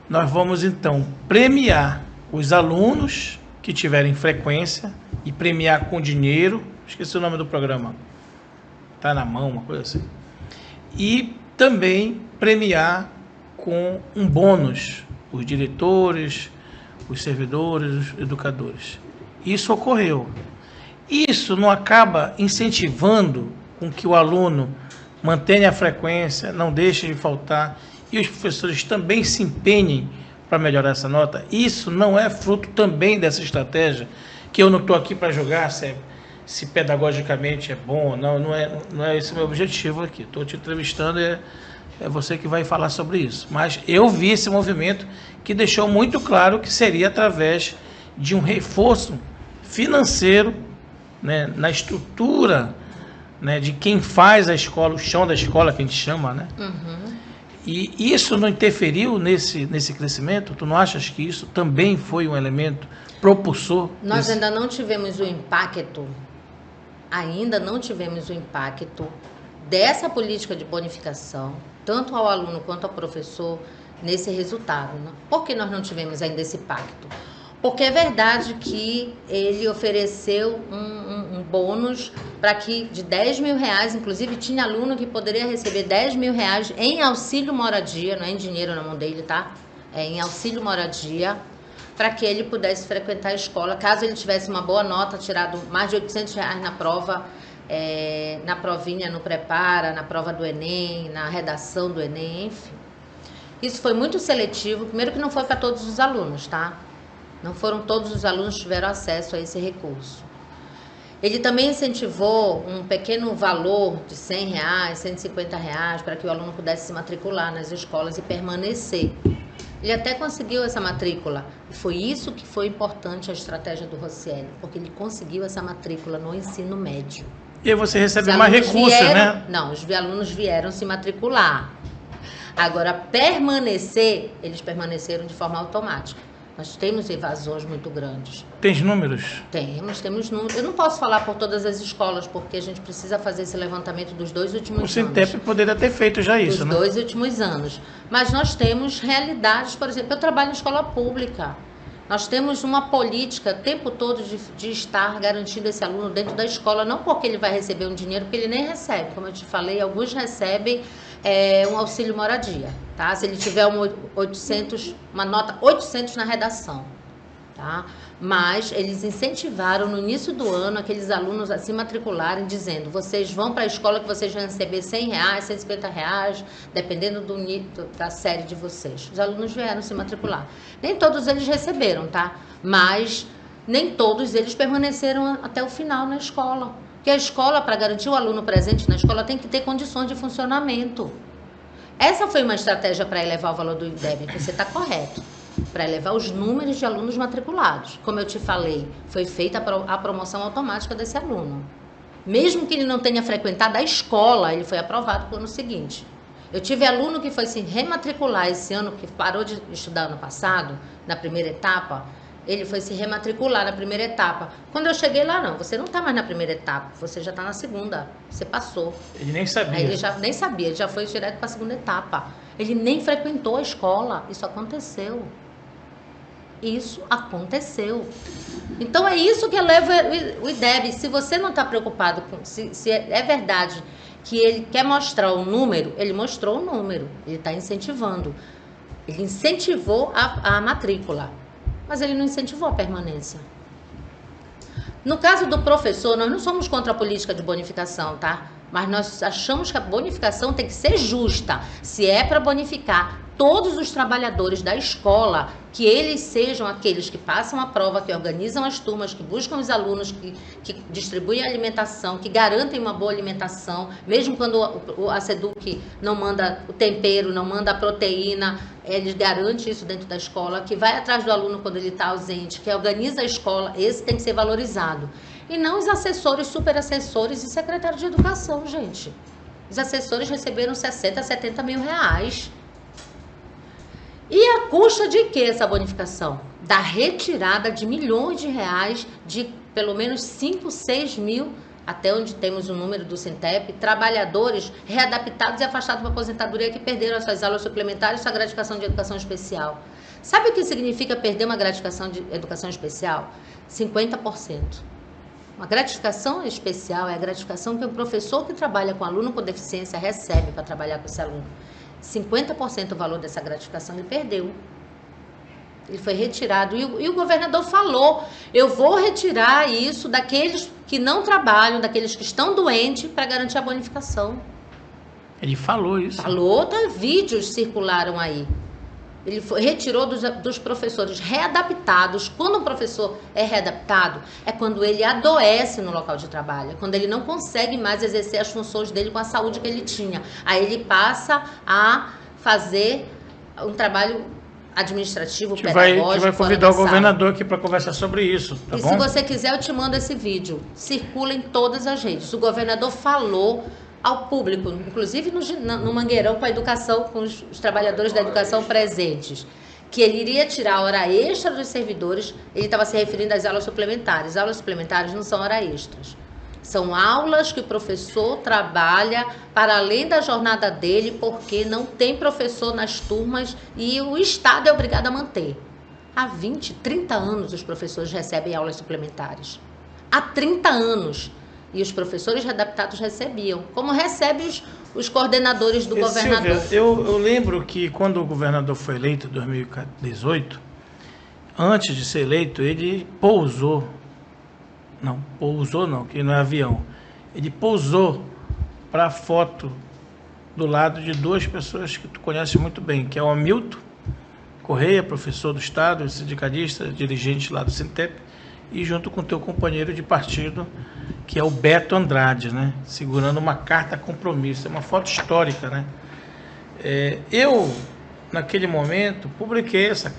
nós vamos então premiar os alunos que tiverem frequência e premiar com dinheiro, esqueci o nome do programa, tá na mão, uma coisa assim, e também premiar com um bônus os diretores, os servidores, os educadores. Isso ocorreu. Isso não acaba incentivando com que o aluno mantenha a frequência, não deixe de faltar, e os professores também se empenhem para melhorar essa nota? Isso não é fruto também dessa estratégia, que eu não estou aqui para julgar se pedagogicamente é bom ou não, não é esse o meu objetivo aqui. Estou te entrevistando, é você que vai falar sobre isso. Mas eu vi esse movimento que deixou muito claro que seria através de um reforço financeiro, né, na estrutura, né, de quem faz a escola, o chão da escola que a gente chama, né? Uhum. E isso não interferiu nesse crescimento? Tu não achas que isso também foi um elemento propulsor?
Nós ainda não tivemos o impacto, dessa política de bonificação, tanto ao aluno quanto ao professor, nesse resultado. Por que nós não tivemos ainda esse impacto? Porque é verdade que ele ofereceu um bônus para que de R$10.000, inclusive tinha aluno que poderia receber R$10.000 em auxílio moradia, não é em dinheiro na mão dele, tá? É em auxílio moradia, para que ele pudesse frequentar a escola, caso ele tivesse uma boa nota, tirado mais de R$800 na prova, na provinha no Prepara, na prova do Enem, na redação do Enem, enfim. Isso foi muito seletivo, primeiro que não foi para todos os alunos, tá? Não foram todos os alunos que tiveram acesso a esse recurso. Ele também incentivou um pequeno valor de R$100, R$150, para que o aluno pudesse se matricular nas escolas e permanecer. Ele até conseguiu essa matrícula. E foi isso que foi importante a estratégia do Rocieli, porque ele conseguiu essa matrícula no ensino médio.
E aí você recebe mais recursos, né?
Não, os alunos vieram se matricular. Agora, permanecer, eles permaneceram de forma automática. Nós temos evasões muito grandes.
Tem números?
Temos números. Eu não posso falar por todas as escolas, porque a gente precisa fazer esse levantamento dos 2 últimos anos.
O Sintep poderia ter feito já isso, né?
Dos 2 últimos anos. Mas nós temos realidades, por exemplo, eu trabalho em escola pública. Nós temos uma política o tempo todo de estar garantindo esse aluno dentro da escola, não porque ele vai receber um dinheiro, porque ele nem recebe. Como eu te falei, alguns recebem um auxílio moradia, tá? Se ele tiver uma nota 800 na redação, tá? Mas eles incentivaram no início do ano aqueles alunos a se matricularem, dizendo: vocês vão para a escola que vocês vão receber R$100, R$150, dependendo da série de vocês. Os alunos vieram se matricular. Nem todos eles receberam, tá? Mas nem todos eles permaneceram até o final na escola. Porque a escola, para garantir o aluno presente na escola, tem que ter condições de funcionamento. Essa foi uma estratégia para elevar o valor do IDEB, você está correto. Para elevar os números de alunos matriculados. Como eu te falei, foi feita a promoção automática desse aluno. Mesmo que ele não tenha frequentado a escola, ele foi aprovado para o ano seguinte. Eu tive aluno que foi se rematricular esse ano, que parou de estudar ano passado, na primeira etapa, ele foi se rematricular na primeira etapa. Quando eu cheguei lá, não, você não está mais na primeira etapa, você já está na segunda, você passou.
Ele nem sabia.
Aí ele nem sabia, ele já foi direto para a segunda etapa. Ele nem frequentou a escola, isso aconteceu. Isso aconteceu. Então é isso que eleva o IDEB. Se você não está preocupado com se é verdade que ele quer mostrar o número, ele mostrou o número, ele está incentivando. Ele incentivou a matrícula, mas ele não incentivou a permanência. No caso do professor, nós não somos contra a política de bonificação, tá? Mas nós achamos que a bonificação tem que ser justa. Se é para bonificar todos os trabalhadores da escola, que eles sejam aqueles que passam a prova, que organizam as turmas, que buscam os alunos, que distribuem a alimentação, que garantem uma boa alimentação, mesmo quando a SEDUC não manda o tempero, não manda a proteína, eles garantem isso dentro da escola, que vai atrás do aluno quando ele está ausente, que organiza a escola, esse tem que ser valorizado. E não os assessores, superassessores e secretários de educação, gente. Os assessores receberam 60, 70 mil reais. E a custa de que essa bonificação? Da retirada de milhões de reais de pelo menos 5, 6 mil, até onde temos o número do Sintep, trabalhadores readaptados e afastados da aposentadoria que perderam as suas aulas suplementares e sua gratificação de educação especial. Sabe o que significa perder uma gratificação de educação especial? 50%. Uma gratificação especial é a gratificação que o professor que trabalha com aluno com deficiência recebe para trabalhar com esse aluno. 50% do valor dessa gratificação ele perdeu. Ele foi retirado. E o governador falou: eu vou retirar isso daqueles que não trabalham, daqueles que estão doentes, para garantir a bonificação.
Ele falou isso.
Falou, vídeos circularam aí. Ele retirou dos professores readaptados. Quando um professor é readaptado, é quando ele adoece no local de trabalho, é quando ele não consegue mais exercer as funções dele com a saúde que ele tinha. Aí ele passa a fazer um trabalho administrativo, pedagógico.
Que vai convidar o governador aqui para conversar sobre isso, tá bom?
Se você quiser, eu te mando esse vídeo. Circula em todas as redes. O governador falou ao público, inclusive no Mangueirão, com a educação, com os trabalhadores da educação presentes, que ele iria tirar a hora extra dos servidores. Ele estava se referindo às aulas suplementares. Aulas suplementares não são hora extras. São aulas que o professor trabalha para além da jornada dele, porque não tem professor nas turmas e o Estado é obrigado a manter. Há 20, 30 anos os professores recebem aulas suplementares. há 30 anos. E os professores readaptados recebiam, como recebem os coordenadores do governador.
Silvia, eu lembro que quando o governador foi eleito em 2018, antes de ser eleito, ele pousou, que não é avião, ele pousou para a foto do lado de duas pessoas que tu conhece muito bem, que é o Hamilton Correia, professor do Estado, sindicalista, dirigente lá do Sintep, e junto com o teu companheiro de partido, que é o Beto Andrade, né? Segurando uma carta compromisso. É uma foto histórica, né? Eu, naquele momento, publiquei essa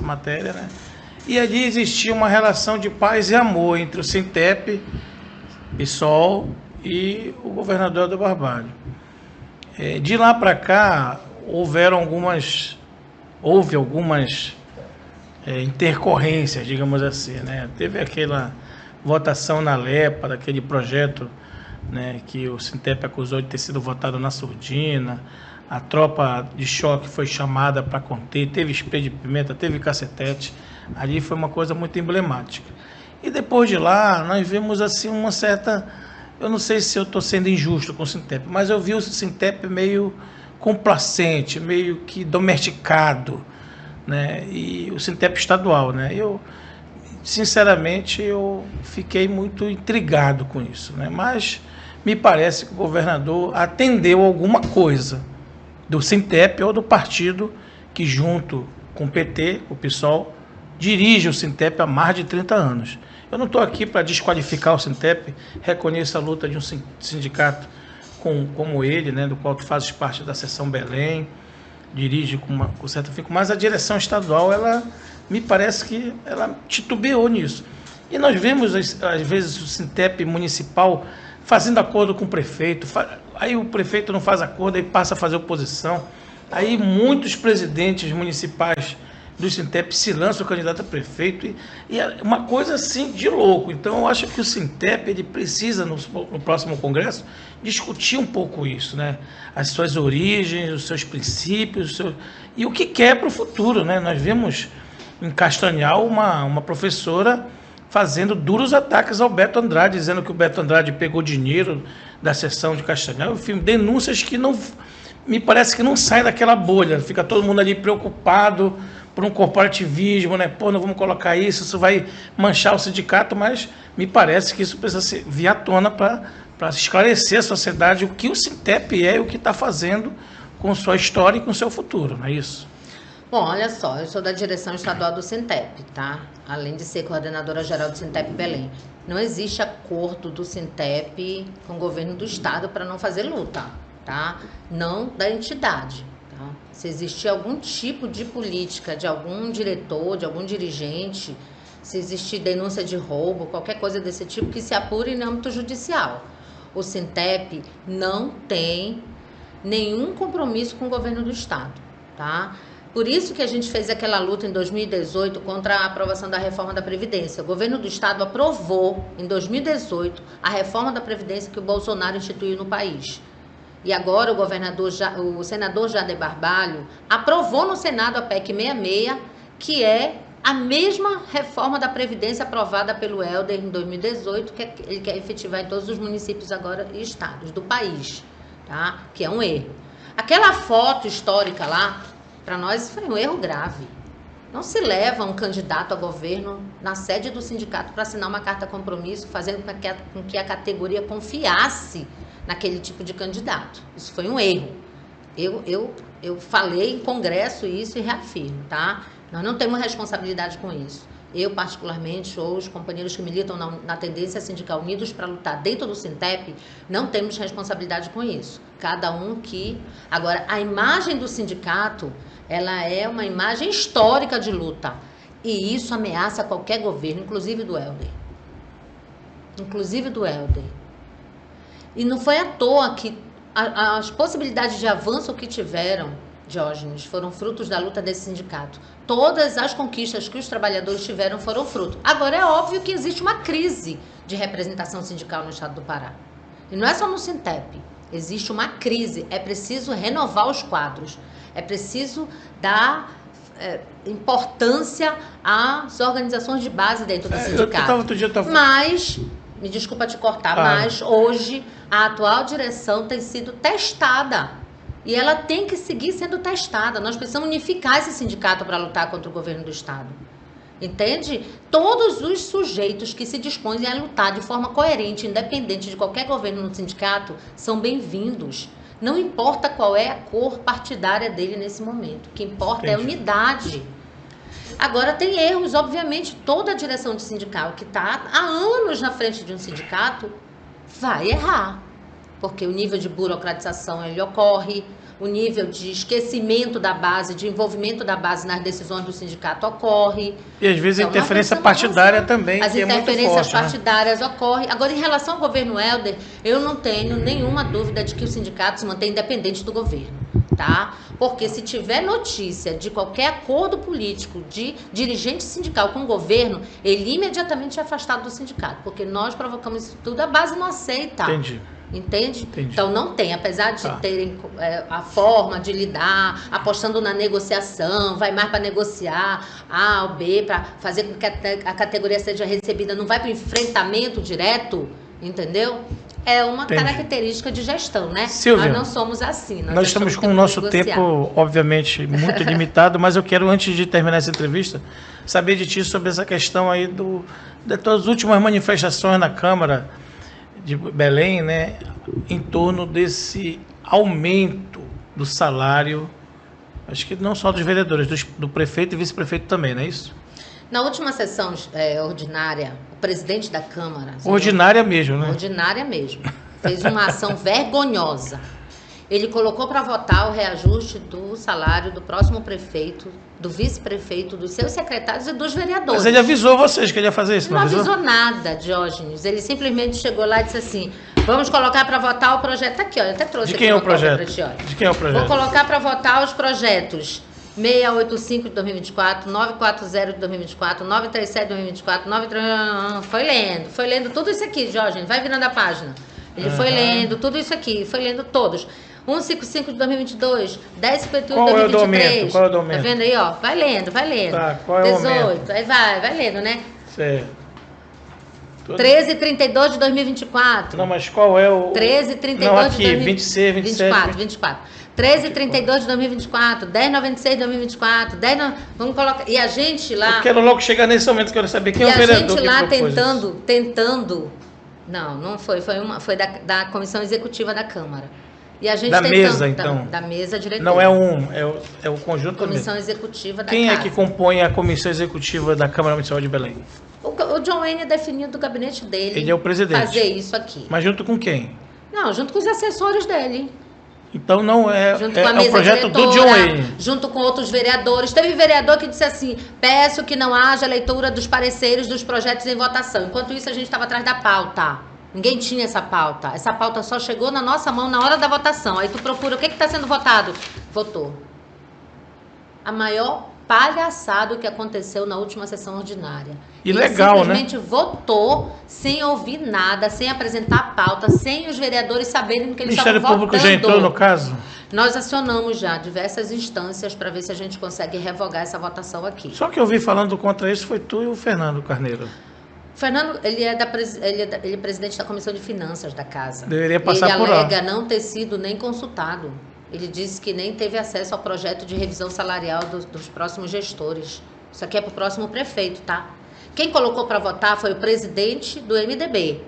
matéria, né? E ali existia uma relação de paz e amor entre o Sintep, PSOL e o governador Helder Barbalho. De lá para cá, houve algumas intercorrências, digamos assim, né? Teve aquela votação na LEPA, daquele projeto, né, que o Sintep acusou de ter sido votado na surdina, a tropa de choque foi chamada para conter, teve spray de pimenta, teve cacetete, ali foi uma coisa muito emblemática. E depois de lá, nós vimos assim uma certa, eu não sei se eu estou sendo injusto com o Sintep, mas eu vi o Sintep meio complacente, meio que domesticado, né? E o Sintep estadual, né? Sinceramente, eu fiquei muito intrigado com isso, né? Mas me parece que o governador atendeu alguma coisa do Sintep ou do partido que, junto com o PT, o PSOL, dirige o Sintep há mais de 30 anos. Eu não estou aqui para desqualificar o Sintep, reconheço a luta de um sindicato como ele, né, do qual tu fazes parte da seção Belém, dirige com certo afinco, mas a direção estadual, ela me parece que ela titubeou nisso. E nós vemos, às vezes, o Sintep municipal fazendo acordo com o prefeito, aí o prefeito não faz acordo, aí passa a fazer oposição, aí muitos presidentes municipais do Sintep se lançam candidato a prefeito, e é uma coisa assim de louco. Então eu acho que o Sintep, ele precisa, no próximo congresso, discutir um pouco isso, né? As suas origens, os seus princípios, e o que quer para o futuro, né? Nós vemos em Castanhal uma professora fazendo duros ataques ao Beto Andrade, dizendo que o Beto Andrade pegou dinheiro da seção de Castanhal, enfim, denúncias que não, me parece que não saem daquela bolha, fica todo mundo ali preocupado por um corporativismo, né? Pô, não vamos colocar isso vai manchar o sindicato, mas me parece que isso precisa vir à tona para esclarecer a sociedade o que o Sintep é e o que está fazendo com sua história e com seu futuro, não é isso?
Bom, olha só, eu sou da direção estadual do Sintep, tá? Além de ser coordenadora geral do Sintep Belém. Não existe acordo do Sintep com o governo do estado para não fazer luta, tá? Não da entidade. Se existir algum tipo de política de algum diretor, de algum dirigente, se existir denúncia de roubo, qualquer coisa desse tipo, que se apure em âmbito judicial. O Sintep não tem nenhum compromisso com o governo do estado, tá? Por isso que a gente fez aquela luta em 2018 contra a aprovação da reforma da Previdência. O governo do estado aprovou em 2018 a reforma da Previdência que o Bolsonaro instituiu no país. E agora o senador Helder Barbalho aprovou no Senado a PEC 66, que é a mesma reforma da Previdência aprovada pelo Helder em 2018, que ele quer efetivar em todos os municípios agora e estados do país, tá? Que é um erro. Aquela foto histórica lá, para nós foi um erro grave. Não se leva um candidato a governo na sede do sindicato para assinar uma carta compromisso, fazendo com que a categoria confiasse naquele tipo de candidato. Isso foi um erro. Eu falei em congresso isso e reafirmo, tá? Nós não temos responsabilidade com isso. Eu, particularmente, ou os companheiros que militam na Tendência Sindical Unidos para lutar dentro do Sintep, não temos responsabilidade com isso. Cada um que... Agora, a imagem do sindicato, ela é uma imagem histórica de luta. E isso ameaça qualquer governo, inclusive do Helder. Inclusive do Helder. E não foi à toa que as possibilidades de avanço que tiveram, Diógenes, foram frutos da luta desse sindicato. Todas as conquistas que os trabalhadores tiveram foram fruto. Agora, é óbvio que existe uma crise de representação sindical no estado do Pará. E não é só no Sintep. Existe uma crise. É preciso renovar os quadros. É preciso dar importância às organizações de base dentro do sindicato.
Outro dia
Mas, me desculpa te cortar, mas hoje a atual direção tem sido testada. E ela tem que seguir sendo testada. Nós precisamos unificar esse sindicato para lutar contra o governo do Estado. Entende? Todos os sujeitos que se dispõem a lutar de forma coerente, independente de qualquer governo no sindicato, são bem-vindos. Não importa qual é a cor partidária dele nesse momento. O que importa é a unidade. Agora, tem erros, obviamente. Toda a direção de sindical que está há anos na frente de um sindicato vai errar. Porque o nível de burocratização ele ocorre, o nível de esquecimento da base, de envolvimento da base nas decisões do sindicato ocorre.
E às vezes a interferência partidária também,
as
que é muito forte. As interferências
partidárias ocorrem. Agora, em relação ao governo Helder, eu não tenho nenhuma dúvida de que o sindicato se mantém independente do governo, tá? Porque se tiver notícia de qualquer acordo político de dirigente sindical com o governo, ele imediatamente é afastado do sindicato, porque nós provocamos isso tudo, a base não aceita.
Entendi.
Entende?
Entendi.
Então não tem, apesar de terem a forma de lidar, apostando na negociação, vai mais para negociar A ou B, para fazer com que a categoria seja recebida, não vai para o enfrentamento direto, entendeu? É uma característica de gestão, né?
Silvia,
nós não somos assim.
Nós estamos com o nosso tempo, obviamente, muito limitado, mas eu quero, antes de terminar essa entrevista, saber de ti sobre essa questão aí das últimas manifestações na Câmara de Belém, né, em torno desse aumento do salário, acho que não só dos vereadores, do prefeito e vice-prefeito também, não é isso?
Na última sessão ordinária, o presidente da Câmara...
Ordinária mesmo, né?
Ordinária mesmo. Fez uma ação vergonhosa. Ele colocou para votar o reajuste do salário do próximo prefeito, do vice-prefeito, dos seus secretários e dos vereadores.
Mas ele avisou vocês que ele ia fazer isso,
não avisou nada, Diógenes. Ele simplesmente chegou lá e disse assim, vamos colocar para votar o projeto. Tá aqui, ó, eu até trouxe.
De quem é o projeto? De quem é o projeto?
Vou colocar para votar os projetos 685 de 2024, 940 de 2024, 937 de 2024, 93... Foi lendo tudo isso aqui, Diógenes. Vai virando a página. Ele foi lendo tudo isso aqui, foi lendo todos. 155 de 2022, 1051 de 2023.
Qual é o do aumento?
Tá vendo aí, ó? Vai lendo.
Tá, qual é o
18,
aumento?
aí vai lendo, né?
Certo.
1332 de 2024.
Não, mas qual é o...
1332
de 2026, 27...
24. 1332 de 2024, 1096 de 2024, vamos colocar... E a gente lá...
Eu quero logo chegar nesse momento, quero saber quem é o vereador que propôs.
E a gente lá tentando... Não foi da comissão executiva da Câmara. E a gente
mesa, então?
Da mesa diretora.
Não é o conjunto da
comissão executiva da
Quem
casa.
É que compõe a comissão executiva da Câmara Municipal de Belém?
O John Wayne definiu do gabinete dele.
Ele é o presidente.
Fazer isso aqui.
Mas junto com quem?
Não, junto com os assessores dele.
Então não é,
junto com a mesa
o projeto
diretora,
do John Wayne.
Junto com outros vereadores. Teve vereador que disse assim, peço que não haja leitura dos pareceres dos projetos em votação. Enquanto isso, a gente estava atrás da pauta. Ninguém tinha essa pauta. Essa pauta só chegou na nossa mão na hora da votação. Aí tu procura o que está sendo votado. Votou. A maior palhaçada que aconteceu na última sessão ordinária.
E legal, né?
Simplesmente votou sem ouvir nada, sem apresentar a pauta, sem os vereadores saberem que eles estavam votando.
O Ministério Público já entrou no caso?
Nós acionamos já diversas instâncias para ver se a gente consegue revogar essa votação aqui.
Só que eu vi falando contra isso foi tu e o Fernando Carneiro.
Fernando, ele é presidente da Comissão de Finanças da Casa.
Deveria passar por lá.
Ele alega não ter sido nem consultado. Ele disse que nem teve acesso ao projeto de revisão salarial dos próximos gestores. Isso aqui é para o próximo prefeito, tá? Quem colocou para votar foi o presidente do MDB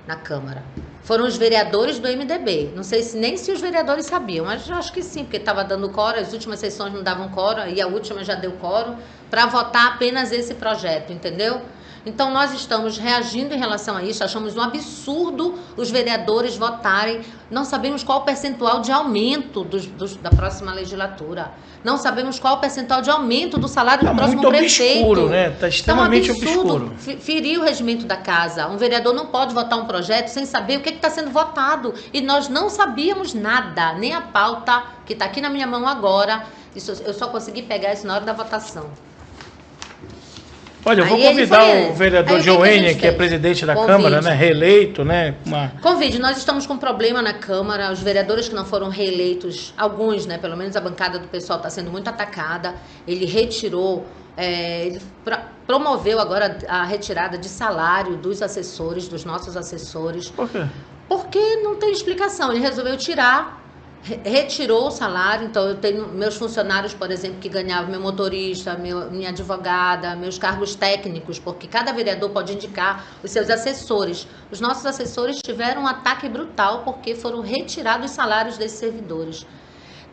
na Câmara. Foram os vereadores do MDB. Não sei nem se os vereadores sabiam, mas eu acho que sim, porque estava dando quórum, as últimas sessões não davam quórum, e a última já deu quórum, para votar apenas esse projeto, entendeu? Então, nós estamos reagindo em relação a isso, achamos um absurdo os vereadores votarem, não sabemos qual o percentual de aumento da próxima legislatura, não sabemos qual o percentual de aumento do salário do próximo prefeito. Está muito obscuro,
né? Está extremamente obscuro.
Ferir o regimento da casa. Um vereador não pode votar um projeto sem saber o que está sendo votado. E nós não sabíamos nada, nem a pauta que está aqui na minha mão agora. Eu só consegui pegar isso na hora da votação.
Olha, eu vou convidar o vereador Joênia, que é presidente da Câmara, né, reeleito, né?
Convide, nós estamos com um problema na Câmara, os vereadores que não foram reeleitos, alguns, né, pelo menos a bancada do pessoal está sendo muito atacada, ele retirou, ele promoveu agora a retirada de salário dos assessores, dos nossos assessores.
Por quê?
Porque não tem explicação, ele resolveu tirar, retirou o salário. Então eu tenho meus funcionários, por exemplo, que ganhavam, meu motorista, minha advogada, meus cargos técnicos, porque cada vereador pode indicar os seus assessores. Os nossos assessores tiveram um ataque brutal porque foram retirados os salários desses servidores.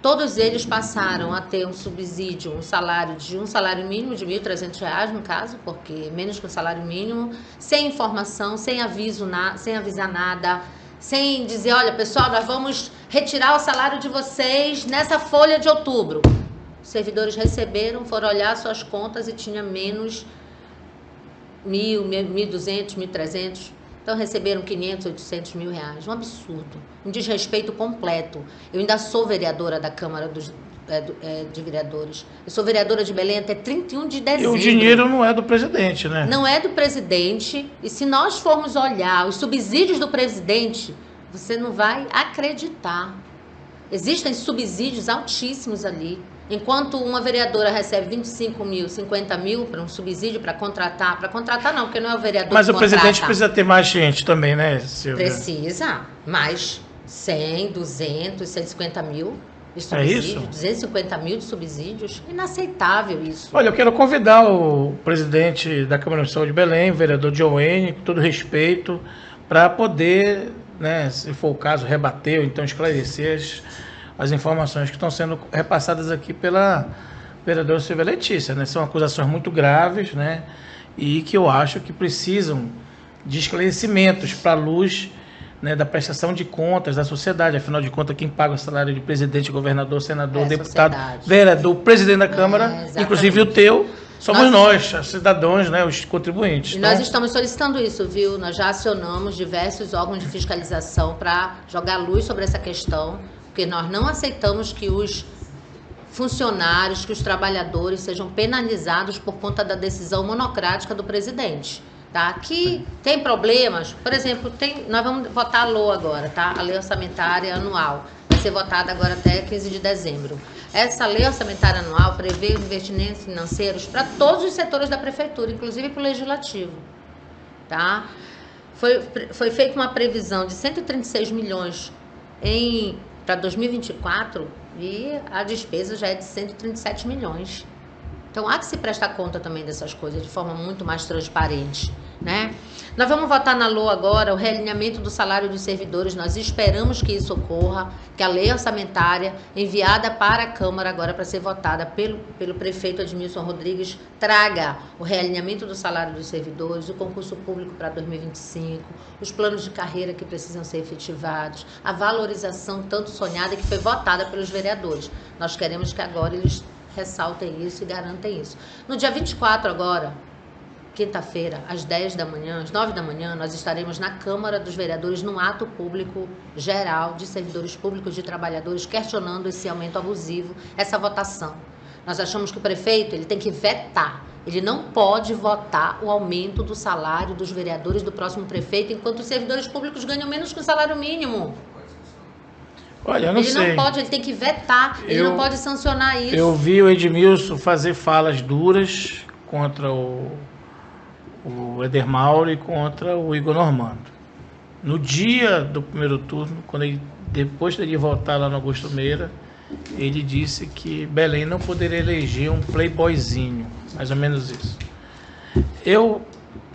Todos eles passaram a ter um subsídio, um salário mínimo de R$ 1.300, no caso, porque menos que o salário mínimo, sem informação, sem aviso, sem avisar nada, sem dizer, olha, pessoal, nós vamos retirar o salário de vocês nessa folha de outubro. Os servidores receberam, foram olhar suas contas e tinha menos R$ 1.200, R$ 1.300. Então receberam 500, 800 mil reais. Um absurdo, um desrespeito completo. Eu ainda sou vereadora da Câmara de Vereadores. Eu sou vereadora de Belém até 31 de dezembro.
E o dinheiro não é do presidente, né?
Não é do presidente. E se nós formos olhar os subsídios do presidente, você não vai acreditar. Existem subsídios altíssimos ali. Enquanto uma vereadora recebe 25 mil, 50 mil para um subsídio para contratar não, porque não é o vereador
Mas
que
o presidente precisa ter mais gente também, né, Silvia?
Precisa, mais 100, 200, 150 mil de subsídio,
é isso?
250 mil de subsídios, inaceitável isso.
Olha, eu quero convidar o presidente da Câmara Municipal de Belém, o vereador Joênia, com todo respeito, para poder, né, se for o caso, rebater ou então esclarecer as informações que estão sendo repassadas aqui pela vereadora Silvia Letícia, né? São acusações muito graves, né? E que eu acho que precisam de esclarecimentos para a luz, né, da prestação de contas da sociedade. Afinal de contas, quem paga o salário de presidente, governador, senador, deputado,
sociedade,
vereador, presidente da Câmara, inclusive o teu, somos nós, os cidadãos, né, os contribuintes.
E nós estamos solicitando isso, viu? Nós já acionamos diversos órgãos de fiscalização para jogar luz sobre essa questão, porque nós não aceitamos que os funcionários, que os trabalhadores sejam penalizados por conta da decisão monocrática do presidente, tá? Que tem problemas, por exemplo, nós vamos votar a LOA agora, tá? A Lei Orçamentária Anual, vai ser votada agora até 15 de dezembro. Essa Lei Orçamentária Anual prevê os investimentos financeiros para todos os setores da Prefeitura, inclusive para o Legislativo, tá? Foi feita uma previsão de 136 milhões para 2024 e a despesa já é de 137 milhões. Então há que se prestar conta também dessas coisas de forma muito mais transparente, né? Nós vamos votar na LOA agora o realinhamento do salário dos servidores. Nós esperamos que isso ocorra, que a lei orçamentária enviada para a Câmara agora para ser votada pelo prefeito Admilson Rodrigues traga o realinhamento do salário dos servidores, o concurso público para 2025, os planos de carreira que precisam ser efetivados, a valorização tanto sonhada que foi votada pelos vereadores. Nós queremos que agora eles ressaltem isso e garantem isso. No dia 24 agora, quinta-feira, às 10 da manhã, às 9 da manhã, nós estaremos na Câmara dos Vereadores num ato público geral de servidores públicos, de trabalhadores, questionando esse aumento abusivo, essa votação. Nós achamos que o prefeito ele tem que vetar, ele não pode votar o aumento do salário dos vereadores do próximo prefeito, enquanto os servidores públicos ganham menos que o salário mínimo.
Olha, eu não sei.
Ele não pode, ele tem que vetar, ele não pode sancionar isso.
Eu vi o Edmilson fazer falas duras contra o Éder Mauro e contra o Igor Normando. No dia do primeiro turno, depois de voltar lá no Augusto Meira, ele disse que Belém não poderia eleger um playboyzinho, mais ou menos isso.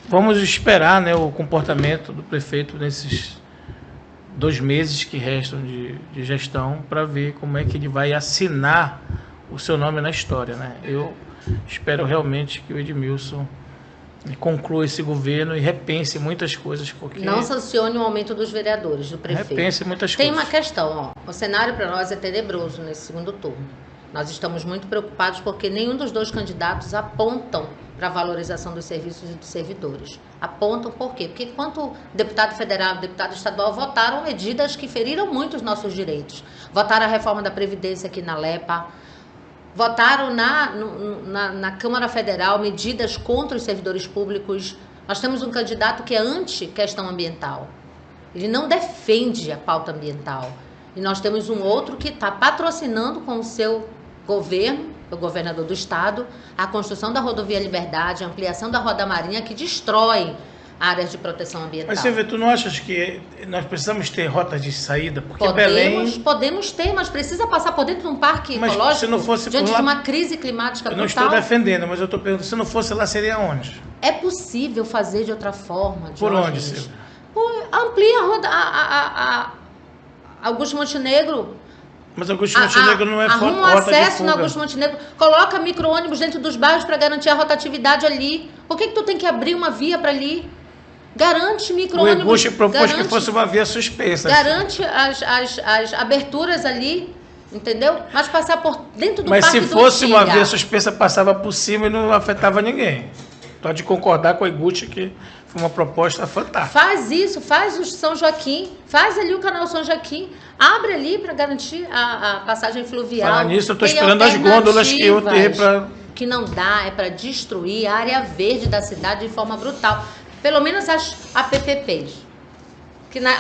Vamos esperar, né, o comportamento do prefeito nesses 2 meses que restam de gestão para ver como é que ele vai assinar o seu nome na história, né? Eu espero realmente que o Edmilson conclua esse governo e repense muitas coisas, porque
não sancione o aumento dos vereadores, do prefeito.
Repense muitas
coisas. Tem
coisas.
Uma questão, ó, o cenário para nós é tenebroso nesse segundo turno. Nós estamos muito preocupados porque nenhum dos 2 candidatos apontam para a valorização dos serviços e dos servidores. Apontam por quê? Porque enquanto deputado federal e deputado estadual votaram medidas que feriram muito os nossos direitos. Votaram a reforma da Previdência aqui na LEPA, votaram na Câmara Federal medidas contra os servidores públicos. Nós temos um candidato que é anti-questão ambiental. Ele não defende a pauta ambiental. E nós temos um outro que está patrocinando com o seu governo, o governador do estado, a construção da rodovia Liberdade, a ampliação da Roda Marinha, que destrói áreas de proteção ambiental.
Mas, Silvia, tu não achas que nós precisamos ter rotas de saída? Porque Belém...
Podemos ter, mas precisa passar por dentro de um parque ecológico,
se não fosse
diante
por lá,
de uma crise climática brutal.
Eu não estou defendendo, mas eu estou perguntando, se não fosse lá, seria onde?
É possível fazer de outra forma.
Por onde, Silvia?
Amplia a Augusto Montenegro.
Mas Augusto Montenegro não é rota de fuga.
Arruma acesso no Augusto Montenegro. Coloca micro-ônibus dentro dos bairros para garantir a rotatividade ali. Por que tu tem que abrir uma via para ali? Garante micro-ônibus.
O Augusto propôs que fosse uma via suspensa.
Garante as aberturas ali, entendeu? Mas passar por dentro do
Mas
Parque
se fosse
do
uma
Tinga,
via suspensa, passava por cima e não afetava ninguém. Pode concordar com o Iguchi que foi uma proposta fantástica.
Faz isso, faz o São Joaquim, faz ali o canal São Joaquim, abre ali para garantir a passagem fluvial.
Falar nisso, eu estou esperando as gôndolas que eu tenho para...
Que não dá, é para destruir a área verde da cidade de forma brutal. Pelo menos as APPs.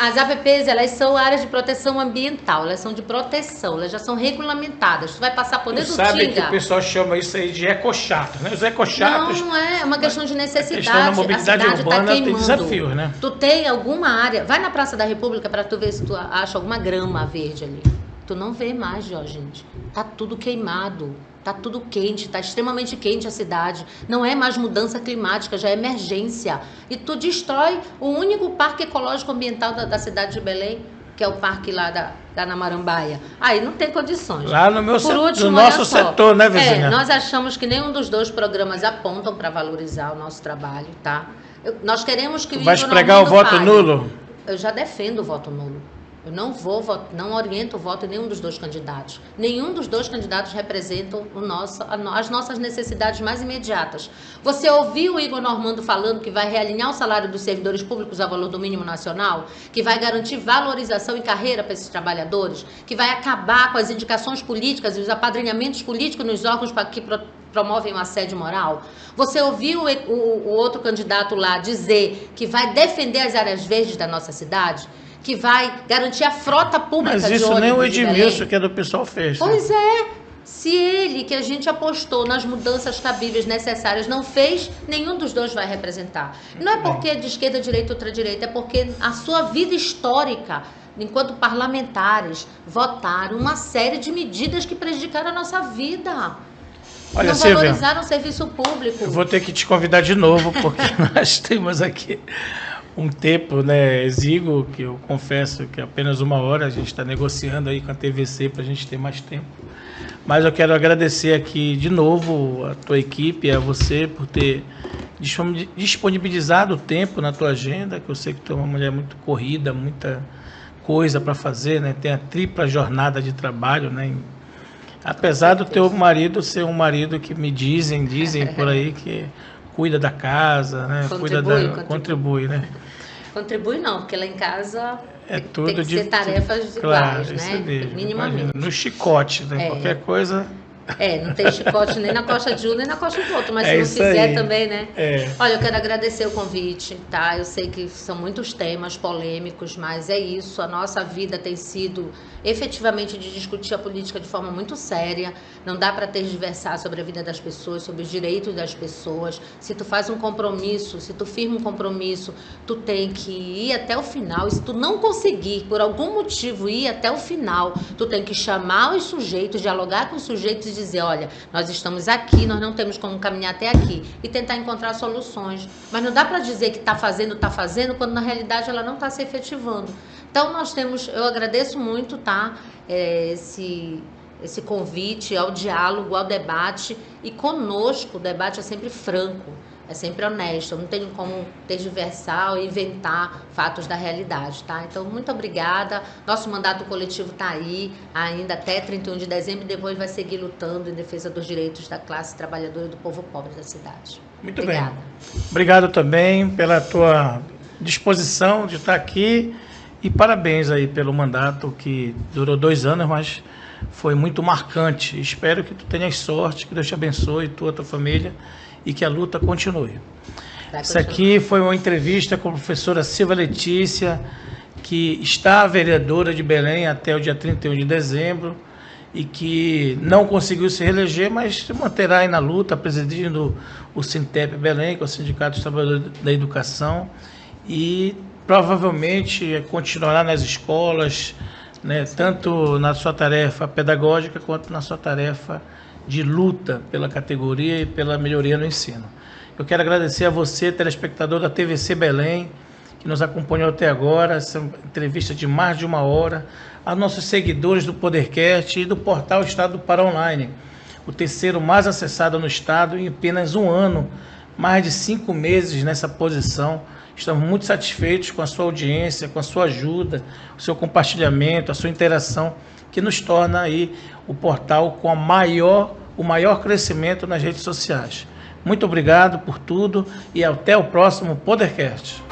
As APPs, elas são áreas de proteção ambiental, elas são de proteção, elas já são regulamentadas. Tu vai passar por dentro do Tinga.
Sabe que o pessoal chama isso aí de ecochato, né? Os ecochatos...
Não é uma questão de necessidade. A
questão da mobilidade urbana tem desafios, né?
Tu tem alguma área... Vai na Praça da República para tu ver se tu acha alguma grama verde ali. Tu não vê mais, gente. Tá tudo queimado. Tá tudo quente, tá extremamente quente a cidade. Não é mais mudança climática, já é emergência. E tu destrói o único parque ecológico ambiental da cidade de Belém, que é o parque lá da Namarambaia. Aí não tem condições.
Lá no nosso setor, né, vizinha?
Nós achamos que nenhum dos dois programas apontam para valorizar o nosso trabalho, tá? Nós queremos que o
Vai pregar o voto nulo?
Eu já defendo o voto nulo. Eu não oriento o voto em nenhum dos dois candidatos. Nenhum dos dois candidatos representam as nossas necessidades mais imediatas. Você ouviu o Igor Normando falando que vai realinhar o salário dos servidores públicos ao valor do mínimo nacional? Que vai garantir valorização e carreira para esses trabalhadores? Que vai acabar com as indicações políticas e os apadrinhamentos políticos nos órgãos que promovem o assédio moral? Você ouviu o outro candidato lá dizer que vai defender as áreas verdes da nossa cidade? Que vai garantir a frota pública de ônibus.
Mas isso nem o Edmilson, que é do pessoal, fez.
Pois é. Se ele, que a gente apostou nas mudanças cabíveis necessárias, não fez, nenhum dos dois vai representar. Não é porque é de esquerda, direita, ultradireita, é porque a sua vida histórica, enquanto parlamentares, votaram uma série de medidas que prejudicaram a nossa vida.
Olha,
não
Silvia,
valorizaram o serviço público.
Eu vou ter que te convidar de novo, porque nós temos aqui um tempo, né, exíguo, que eu confesso que é apenas 1 hora, a gente está negociando aí com a TVC para a gente ter mais tempo. Mas eu quero agradecer aqui de novo a tua equipe, a você, por ter disponibilizado o tempo na tua agenda, que eu sei que tu é uma mulher muito corrida, muita coisa para fazer, né, tem a tripla jornada de trabalho, né, apesar do teu marido ser um marido que me dizem por aí que cuida da casa, né? Contribui, né?
Contribui não, porque lá em casa
tudo
tem que ser tarefas
claro,
iguais, né?
Mesmo,
minimamente.
Imagina, no chicote, né? Qualquer coisa...
não tem chicote nem na costa de um, nem na costa do outro, mas se não fizer aí também, né? Olha, eu quero agradecer o convite, tá? Eu sei que são muitos temas polêmicos, mas é isso, a nossa vida tem sido efetivamente de discutir a política de forma muito séria, não dá para tergiversar sobre a vida das pessoas, sobre os direitos das pessoas. Se tu faz um compromisso, se tu firma um compromisso, tu tem que ir até o final, e se tu não conseguir, por algum motivo, ir até o final, tu tem que chamar os sujeitos, dialogar com os sujeitos e dizer, olha, nós estamos aqui, nós não temos como caminhar até aqui, e tentar encontrar soluções. Mas não dá para dizer que está fazendo, quando na realidade ela não está se efetivando. Então eu agradeço muito, tá, esse convite ao diálogo, ao debate, e conosco o debate é sempre franco, é sempre honesto, não tenho como tergiversar ou inventar fatos da realidade, tá? Então, muito obrigada, nosso mandato coletivo está aí, ainda até 31 de dezembro, e depois vai seguir lutando em defesa dos direitos da classe trabalhadora e do povo pobre da cidade.
Muito obrigada. Bem. Obrigado também pela tua disposição de estar aqui E parabéns aí pelo mandato que durou 2 anos, mas foi muito marcante. Espero que tu tenhas sorte, que Deus te abençoe, tu e tua família, e que a luta continue. Isso aqui foi uma entrevista com a professora Silvia Letícia, que está vereadora de Belém até o dia 31 de dezembro e que não conseguiu se reeleger, mas se manterá aí na luta, presidindo o Sintep Belém, que é o Sindicato dos Trabalhadores da Educação, e provavelmente continuará nas escolas, né, tanto na sua tarefa pedagógica quanto na sua tarefa de luta pela categoria e pela melhoria no ensino. Eu quero agradecer a você, telespectador da TVC Belém, que nos acompanhou até agora, essa entrevista de mais de 1 hora, a nossos seguidores do Podercast e do portal Estado do Pará Online, o terceiro mais acessado no estado em apenas 1 ano, mais de 5 meses nessa posição. Estamos muito satisfeitos com a sua audiência, com a sua ajuda, o seu compartilhamento, a sua interação, que nos torna aí o portal com o maior crescimento nas redes sociais. Muito obrigado por tudo e até o próximo Podercast.